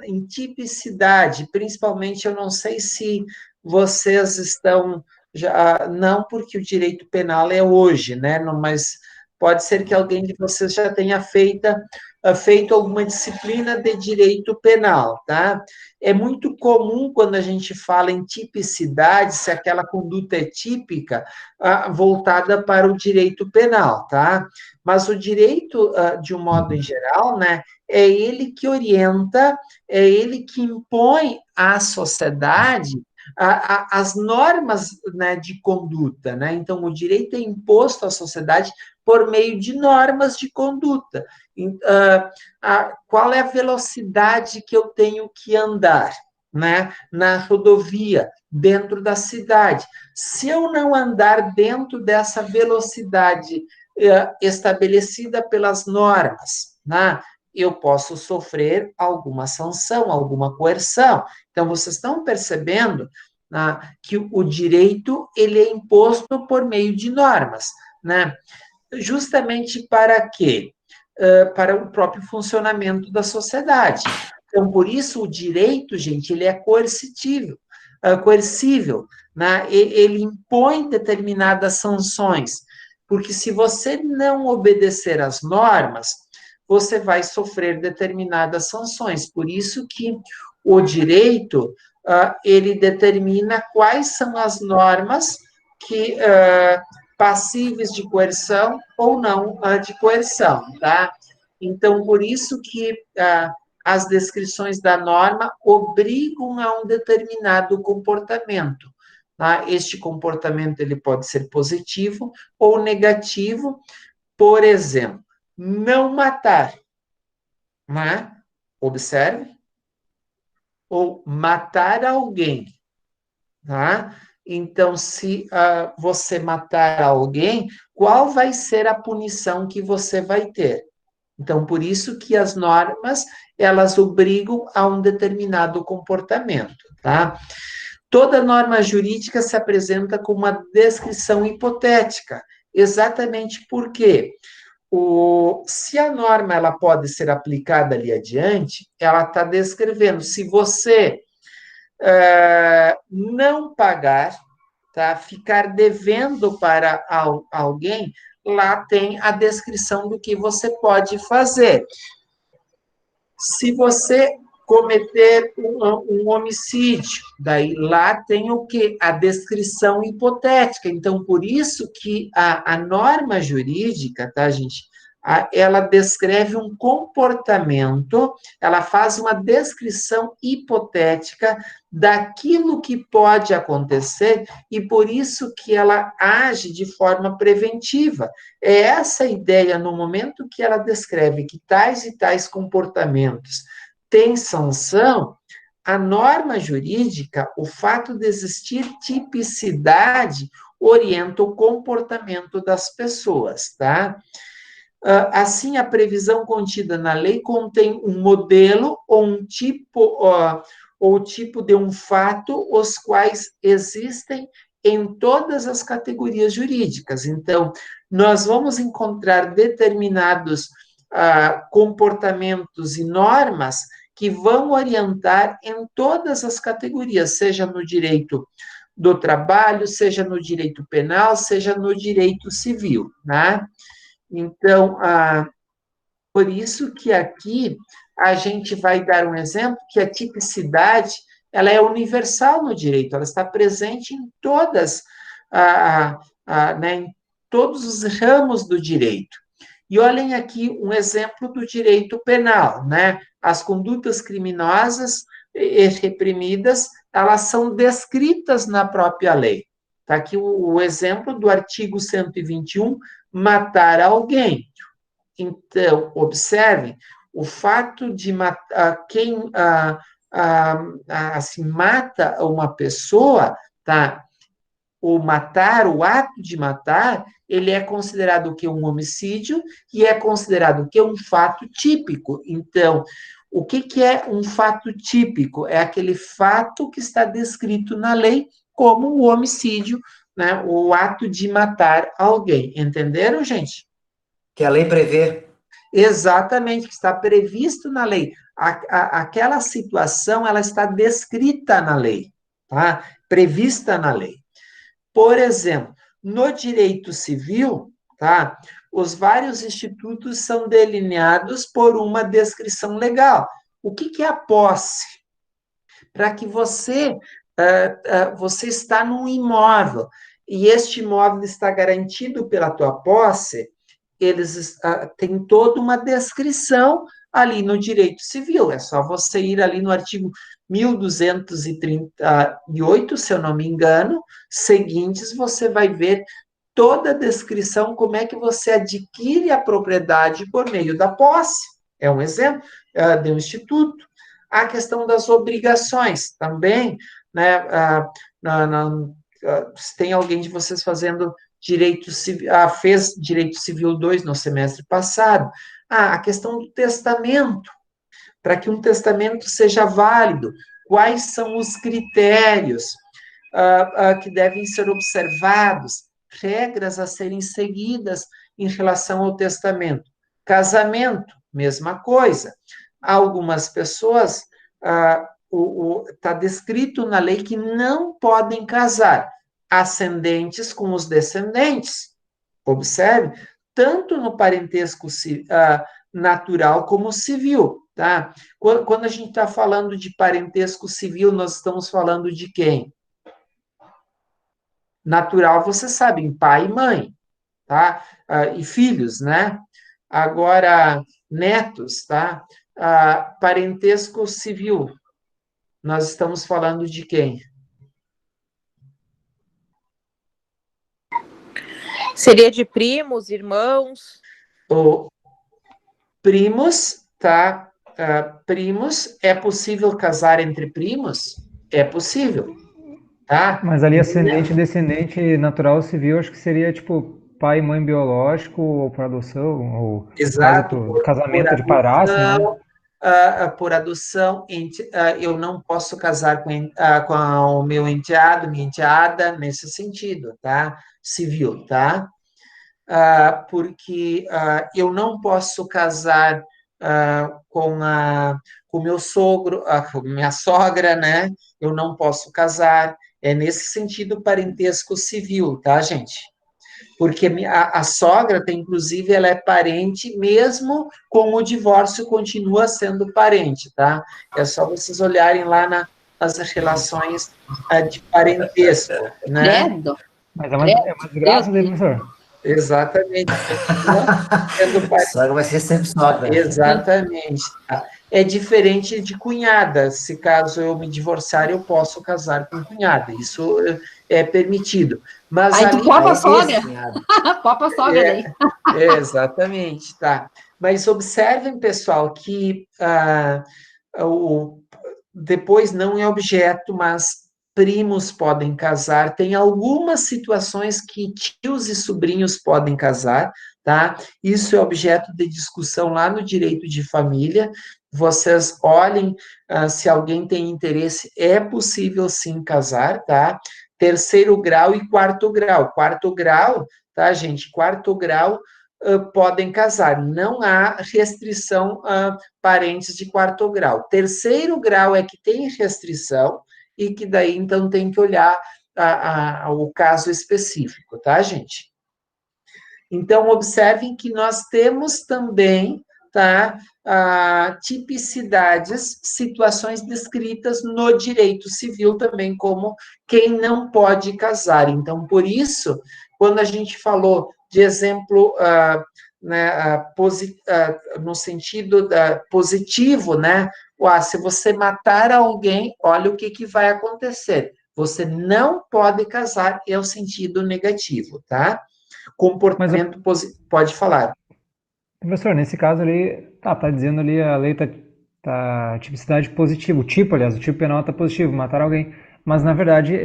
em tipicidade, principalmente, eu não sei se vocês estão não porque o direito penal é hoje, né? Mas Pode ser que alguém de vocês já tenha feito alguma disciplina de direito penal, tá? É muito comum, quando a gente fala em tipicidade, se aquela conduta é típica, voltada para o direito penal, tá? Mas o direito, de um modo em geral, né, é ele que orienta, é ele que impõe à sociedade as normas, né, de conduta, né? Então, o direito é imposto à sociedade por meio de normas de conduta. Qual é a velocidade que eu tenho que andar, né, na rodovia, dentro da cidade? Se eu não andar dentro dessa velocidade estabelecida pelas normas, né, eu posso sofrer alguma sanção, alguma coerção. Então, vocês estão percebendo, né, que o direito ele é imposto por meio de normas, né? Justamente para quê? Para o próprio funcionamento da sociedade. Então, por isso, o direito, gente, ele é coercível, né? Ele impõe determinadas sanções, porque se você não obedecer às normas, você vai sofrer determinadas sanções. Por isso que o direito, ele determina quais são as normas que passíveis de coerção ou não de coerção, tá? Então, por isso que as descrições da norma obrigam a um determinado comportamento, tá? Este comportamento ele pode ser positivo ou negativo. Por exemplo, não matar, né? Observe. Ou matar alguém, tá? Então, se você matar alguém, qual vai ser a punição que você vai ter? Então, por isso que as normas, elas obrigam a um determinado comportamento, tá? Toda norma jurídica se apresenta como uma descrição hipotética, exatamente porque se a norma ela pode ser aplicada ali adiante, ela está descrevendo, se você não pagar, tá? Ficar devendo para alguém, lá tem a descrição do que você pode fazer. Se você cometer um homicídio, daí lá tem o quê? A descrição hipotética. Então, por isso que a norma jurídica, tá, gente? Ela descreve um comportamento, ela faz uma descrição hipotética daquilo que pode acontecer e por isso que ela age de forma preventiva. É essa a ideia, no momento que ela descreve que tais e tais comportamentos têm sanção, a norma jurídica, o fato de existir tipicidade, orienta o comportamento das pessoas, tá? Assim, a previsão contida na lei contém um modelo ou um tipo, ou tipo de um fato, os quais existem em todas as categorias jurídicas. Então, nós vamos encontrar determinados comportamentos e normas que vão orientar em todas as categorias, seja no direito do trabalho, seja no direito penal, seja no direito civil, né? Então, por isso que aqui a gente vai dar um exemplo que a tipicidade, ela é universal no direito, ela está presente em né, em todos os ramos do direito. E olhem aqui um exemplo do direito penal, né? As condutas criminosas e reprimidas, elas são descritas na própria lei. Está aqui o exemplo do artigo 121, matar alguém. Então, observe, o fato de matar quem assim, mata uma pessoa, tá? O matar, o ato de matar, ele é considerado que um homicídio e é considerado que um fato típico. Então, o que é um fato típico? É aquele fato que está descrito na lei como o homicídio, né? O ato de matar alguém. Entenderam, gente? Que a lei prevê. Exatamente, que está previsto na lei. Aquela situação, ela está descrita na lei, tá? Prevista na lei. Por exemplo, no direito civil, tá? os vários institutos são delineados por uma descrição legal. O que é a posse? Para que você está num imóvel, e este imóvel está garantido pela tua posse, eles têm toda uma descrição ali no direito civil. É só você ir ali no artigo 1238, se eu não me engano, seguintes, você vai ver toda a descrição, como é que você adquire a propriedade por meio da posse. É um exemplo de um instituto. A questão das obrigações também, né? Se tem alguém de vocês fazendo direito civil, fez direito civil 2 no semestre passado, a questão do testamento. Para que um testamento seja válido, quais são os critérios que devem ser observados, regras a serem seguidas em relação ao testamento. Casamento, mesma coisa. Algumas pessoas, está descrito na lei que não podem casar ascendentes com os descendentes. Observe, tanto no parentesco natural como civil, tá? Quando a gente está falando de parentesco civil, nós estamos falando de quem? Natural, vocês sabem, pai e mãe, tá? E filhos, né? Agora, netos, tá? Parentesco civil, nós estamos falando de quem? Seria de primos, irmãos? Primos, tá? Primos, é possível casar entre primos? É possível, tá? Mas ali ascendente e descendente natural civil, acho que seria tipo pai e mãe biológico, ou por adoção, ou Exato, casamento de padrasto, né? Por adoção, eu não posso casar com o meu enteado, minha enteada, nesse sentido, tá? Civil, tá? Porque eu não posso casar com o meu sogro, com minha sogra, né? Eu não posso casar. É nesse sentido parentesco civil, tá, gente? Porque a sogra, inclusive, ela é parente, mesmo com o divórcio, continua sendo parente, tá? É só vocês olharem lá nas relações de parentesco, né? Credo. Mas é uma desgraça, né, professor? Exatamente. Sogra vai ser sempre sogra. Exatamente. Tá? É diferente de cunhada. Se caso eu me divorciar, eu posso casar com cunhada. Isso é permitido. Mas aí tu popa a sogra. Popa a sogra daí. Exatamente, tá. Mas observem, pessoal, que depois não é objeto, mas primos podem casar, tem algumas situações que tios e sobrinhos podem casar, tá? Isso é objeto de discussão lá no direito de família. Vocês olhem se alguém tem interesse, é possível sim casar, tá? Terceiro grau e quarto grau. Quarto grau, tá, gente? Quarto grau podem casar, não há restrição a parentes de quarto grau. Terceiro grau é que tem restrição, e que daí, então, tem que olhar o caso específico, tá, gente? Então, observem que nós temos também, tá, tipicidades, situações descritas no direito civil também, como quem não pode casar. Então, por isso, quando a gente falou de exemplo, né, no sentido positivo, né? Se você matar alguém, olha o que vai acontecer. Você não pode casar, é o sentido negativo, tá? Comportamento positivo. Pode falar. Professor, nesse caso ali, tá dizendo ali, a lei tá tipicidade positivo, aliás, o tipo penal tá positivo, matar alguém. Mas, na verdade,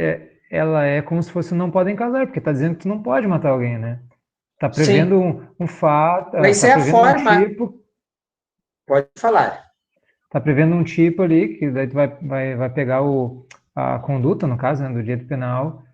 ela é como se fosse não podem casar, porque tá dizendo que tu não pode matar alguém, né? Tá prevendo um fato. Mas tá é a forma. Pode falar. Tá prevendo um tipo ali, que daí tu vai pegar a conduta, no caso, né, do direito penal,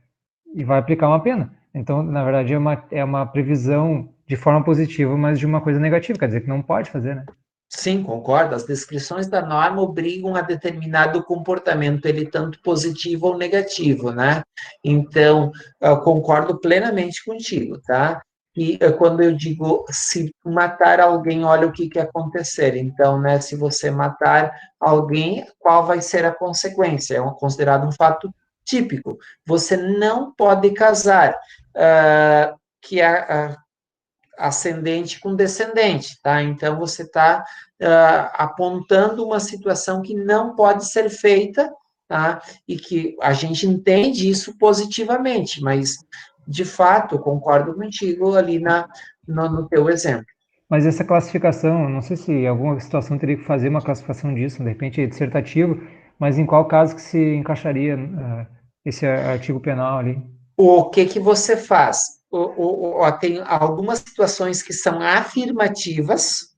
e vai aplicar uma pena. Então, na verdade, é uma previsão de forma positiva, mas de uma coisa negativa, quer dizer que não pode fazer, né? Sim, concordo. As descrições da norma obrigam a determinado comportamento, ele tanto positivo ou negativo, né? Então, eu concordo plenamente contigo, tá? E quando eu digo se matar alguém, olha o que que acontecer. Então, né, se você matar alguém, qual vai ser a consequência? É considerado um fato típico. Você não pode casar, que é ascendente com descendente, tá? Então, você está apontando uma situação que não pode ser feita, tá? E que a gente entende isso positivamente, mas, de fato, concordo contigo ali no teu exemplo. Mas essa classificação, não sei se em alguma situação teria que fazer uma classificação disso, de repente é dissertativo, mas em qual caso que se encaixaria esse artigo penal ali? O que que você faz? Tem algumas situações que são afirmativas,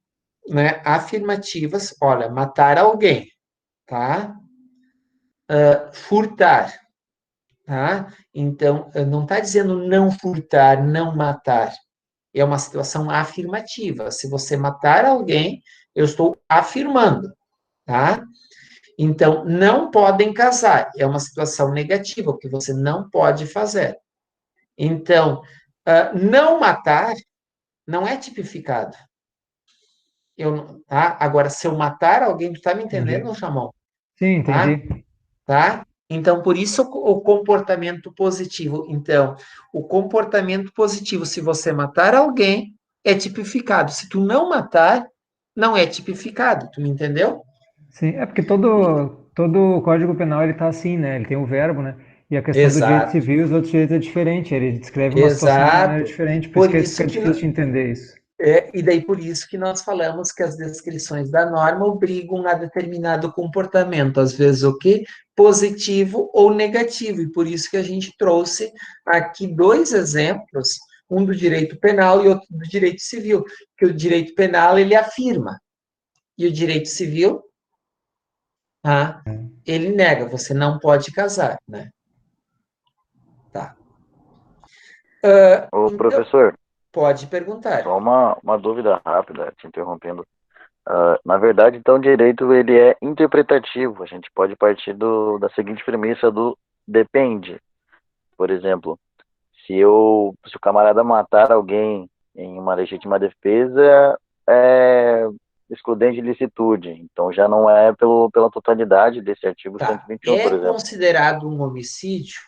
né? Afirmativas, olha, matar alguém, tá? Furtar, tá? Então, não está dizendo não furtar, não matar. É uma situação afirmativa. Se você matar alguém, eu estou afirmando, tá? Então, não podem casar. É uma situação negativa, porque você não pode fazer. Então, não matar não é tipificado. Tá? Agora, se eu matar alguém, tu está me entendendo, Chamon? Sim, Tá? entendi. Tá? Então, por isso o comportamento positivo. Então, o comportamento positivo, se você matar alguém, é tipificado. Se tu não matar, não é tipificado. Tu me entendeu? Sim, é porque todo o Código Penal ele tá assim, né? Ele tem o verbo, né? E a questão do direito Exato. civil e os outros direitos é diferente. Ele descreve uma situação de maneira Exato. diferente, por isso Por que isso fica que difícil de entender isso. E daí por isso que nós falamos que as descrições da norma obrigam a determinado comportamento, às vezes o quê? Positivo ou negativo, e por isso que a gente trouxe aqui dois exemplos, um do direito penal e outro do direito civil, que o direito penal ele afirma, e o direito civil, ele nega, você não pode casar, né? Tá. Ô, Então, professor, pode perguntar. só uma dúvida rápida, te interrompendo. Na verdade, então, o direito ele é interpretativo. A gente pode partir da seguinte premissa do depende. Por exemplo, se o camarada matar alguém em uma legítima defesa, é excludente de licitude. Então, já não é pela totalidade desse artigo 121, por É exemplo. considerado um homicídio?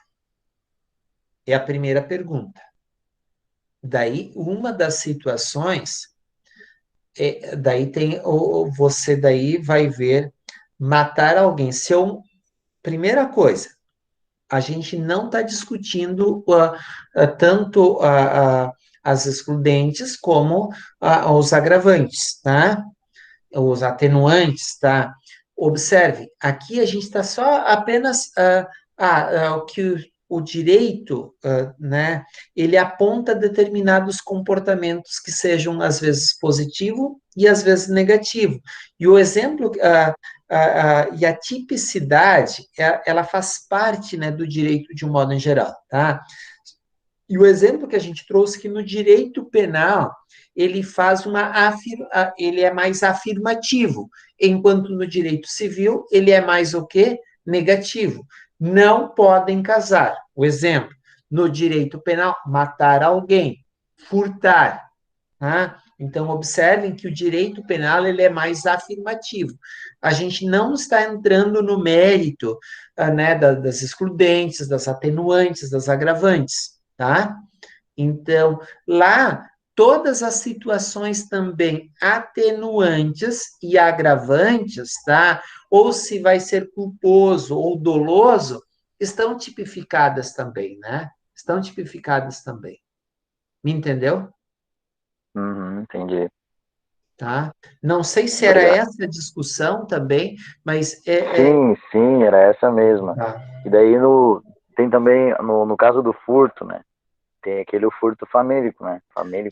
É a primeira pergunta. Daí, uma das situações, daí tem, você daí vai ver matar alguém. Primeira coisa, a gente não está discutindo tanto as excludentes como os agravantes, tá? Os atenuantes, tá? Observe, aqui a gente está só apenas o que o direito, né, ele aponta determinados comportamentos que sejam, às vezes, positivo e, às vezes, negativo. E o exemplo, e a tipicidade, ela faz parte, né, do direito de um modo em geral, tá? E o exemplo que a gente trouxe que no direito penal, ele faz ele é mais afirmativo, enquanto no direito civil ele é mais o quê? Negativo. Não podem casar. O exemplo, no direito penal, matar alguém, furtar, tá? Então, observem que o direito penal ele é mais afirmativo. A gente não está entrando no mérito, né, das excludentes, das atenuantes, das agravantes, tá? Então, lá, todas as situações também atenuantes e agravantes, tá? Ou se vai ser culposo ou doloso, estão tipificadas também, né? Estão tipificadas também. Me entendeu? Entendi. Tá? Não sei se era Obrigado. essa a discussão também, mas Sim, era essa mesma. Tá. E daí tem também, no caso do furto, né? Tem aquele furto famílico, né?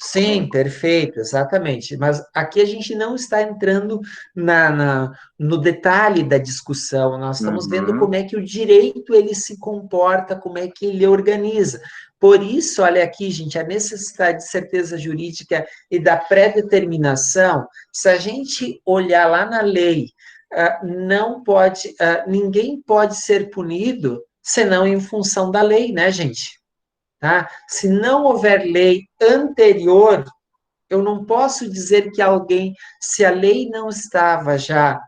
Sim, perfeito, exatamente. Mas aqui a gente não está entrando no detalhe da discussão, nós estamos vendo como é que o direito ele se comporta, como é que ele organiza. Por isso, olha aqui, gente, a necessidade de certeza jurídica e da pré-determinação, se a gente olhar lá na lei, ninguém pode ser punido senão em função da lei, né, gente? tá? Se não houver lei anterior, eu não posso dizer que alguém, se a lei não estava já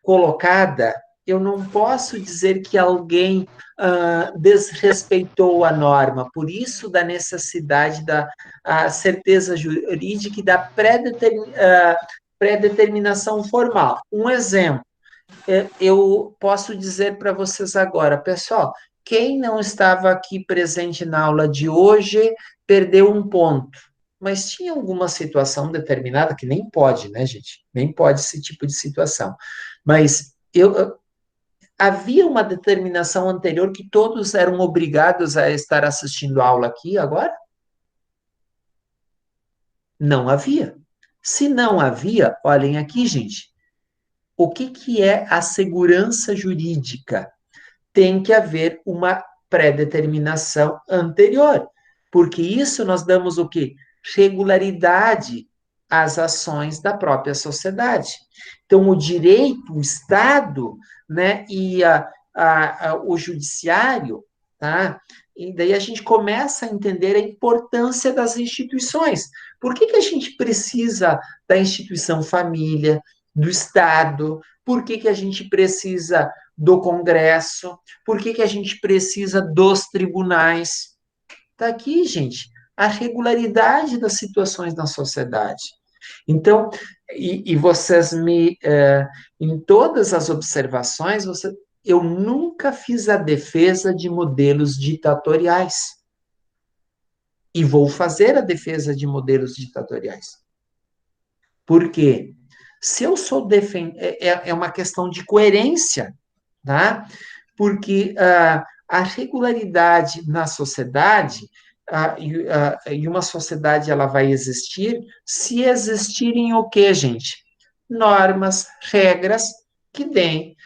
colocada, eu não posso dizer que alguém desrespeitou a norma. Por isso, da necessidade da certeza jurídica e da pré-determinação formal. Um exemplo, eu posso dizer para vocês agora, pessoal, quem não estava aqui presente na aula de hoje perdeu um ponto. Mas tinha alguma situação determinada que nem pode, né, gente? Nem pode esse tipo de situação. Mas havia uma determinação anterior que todos eram obrigados a estar assistindo a aula aqui agora? Não havia. Se não havia, olhem aqui, gente. O que é a segurança jurídica? Tem que haver uma pré-determinação anterior, porque isso nós damos o quê? Regularidade às ações da própria sociedade. Então, o direito, o Estado, né, e o judiciário, tá? E daí a gente começa a entender a importância das instituições. Por que a gente precisa da instituição família, do Estado? Por que a gente precisa do Congresso? Por que a gente precisa dos tribunais? Está aqui, gente, a regularidade das situações na sociedade. Então, e vocês em todas as observações, eu nunca fiz a defesa de modelos ditatoriais. E vou fazer a defesa de modelos ditatoriais. Por quê? Se eu sou é uma questão de coerência, tá? Porque a regularidade na sociedade, e uma sociedade ela vai existir se existirem o quê, gente? Normas, regras que deem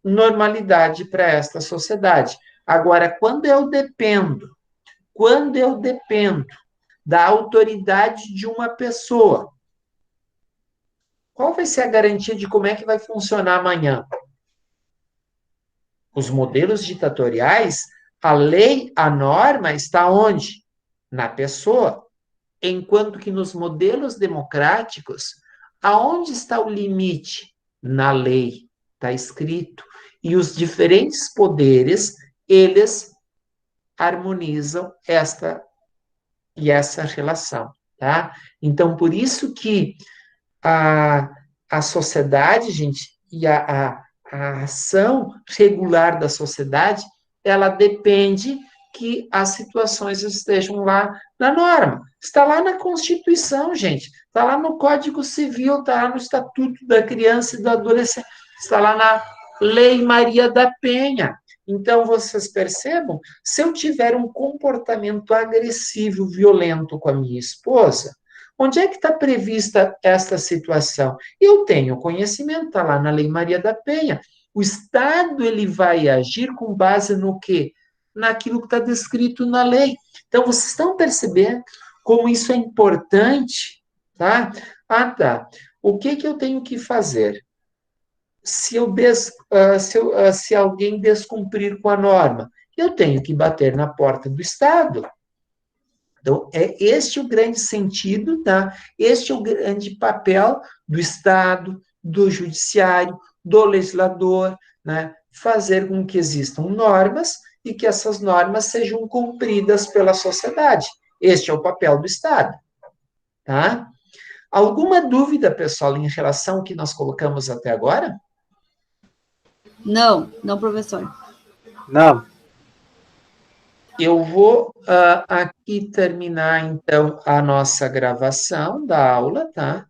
normalidade para esta sociedade. Agora, quando eu dependo da autoridade de uma pessoa, qual vai ser a garantia de como é que vai funcionar amanhã? Os modelos ditatoriais, a lei, a norma está onde? Na pessoa. Enquanto que nos modelos democráticos, aonde está o limite? Na lei, está escrito. E os diferentes poderes, eles harmonizam essa relação, tá? Então, por isso que a sociedade, gente, e a ação regular da sociedade, ela depende que as situações estejam lá na norma. Está lá na Constituição, gente. Está lá no Código Civil, está lá no Estatuto da Criança e do Adolescente, está lá na Lei Maria da Penha. Então, vocês percebam, se eu tiver um comportamento agressivo, violento com a minha esposa, onde é que está prevista esta situação? Eu tenho conhecimento, está lá na Lei Maria da Penha. O Estado ele vai agir com base no quê? Naquilo que está descrito na lei. Então, vocês estão percebendo como isso é importante? Tá? Tá. O que eu tenho que fazer? Se alguém descumprir com a norma, eu tenho que bater na porta do Estado. Então, este o grande sentido, tá? Este é o grande papel do Estado, do Judiciário, do legislador, né? Fazer com que existam normas e que essas normas sejam cumpridas pela sociedade. Este é o papel do Estado, tá? Alguma dúvida, pessoal, em relação ao que nós colocamos até agora? Não, professor. Não. Eu vou aqui terminar, então, a nossa gravação da aula, tá?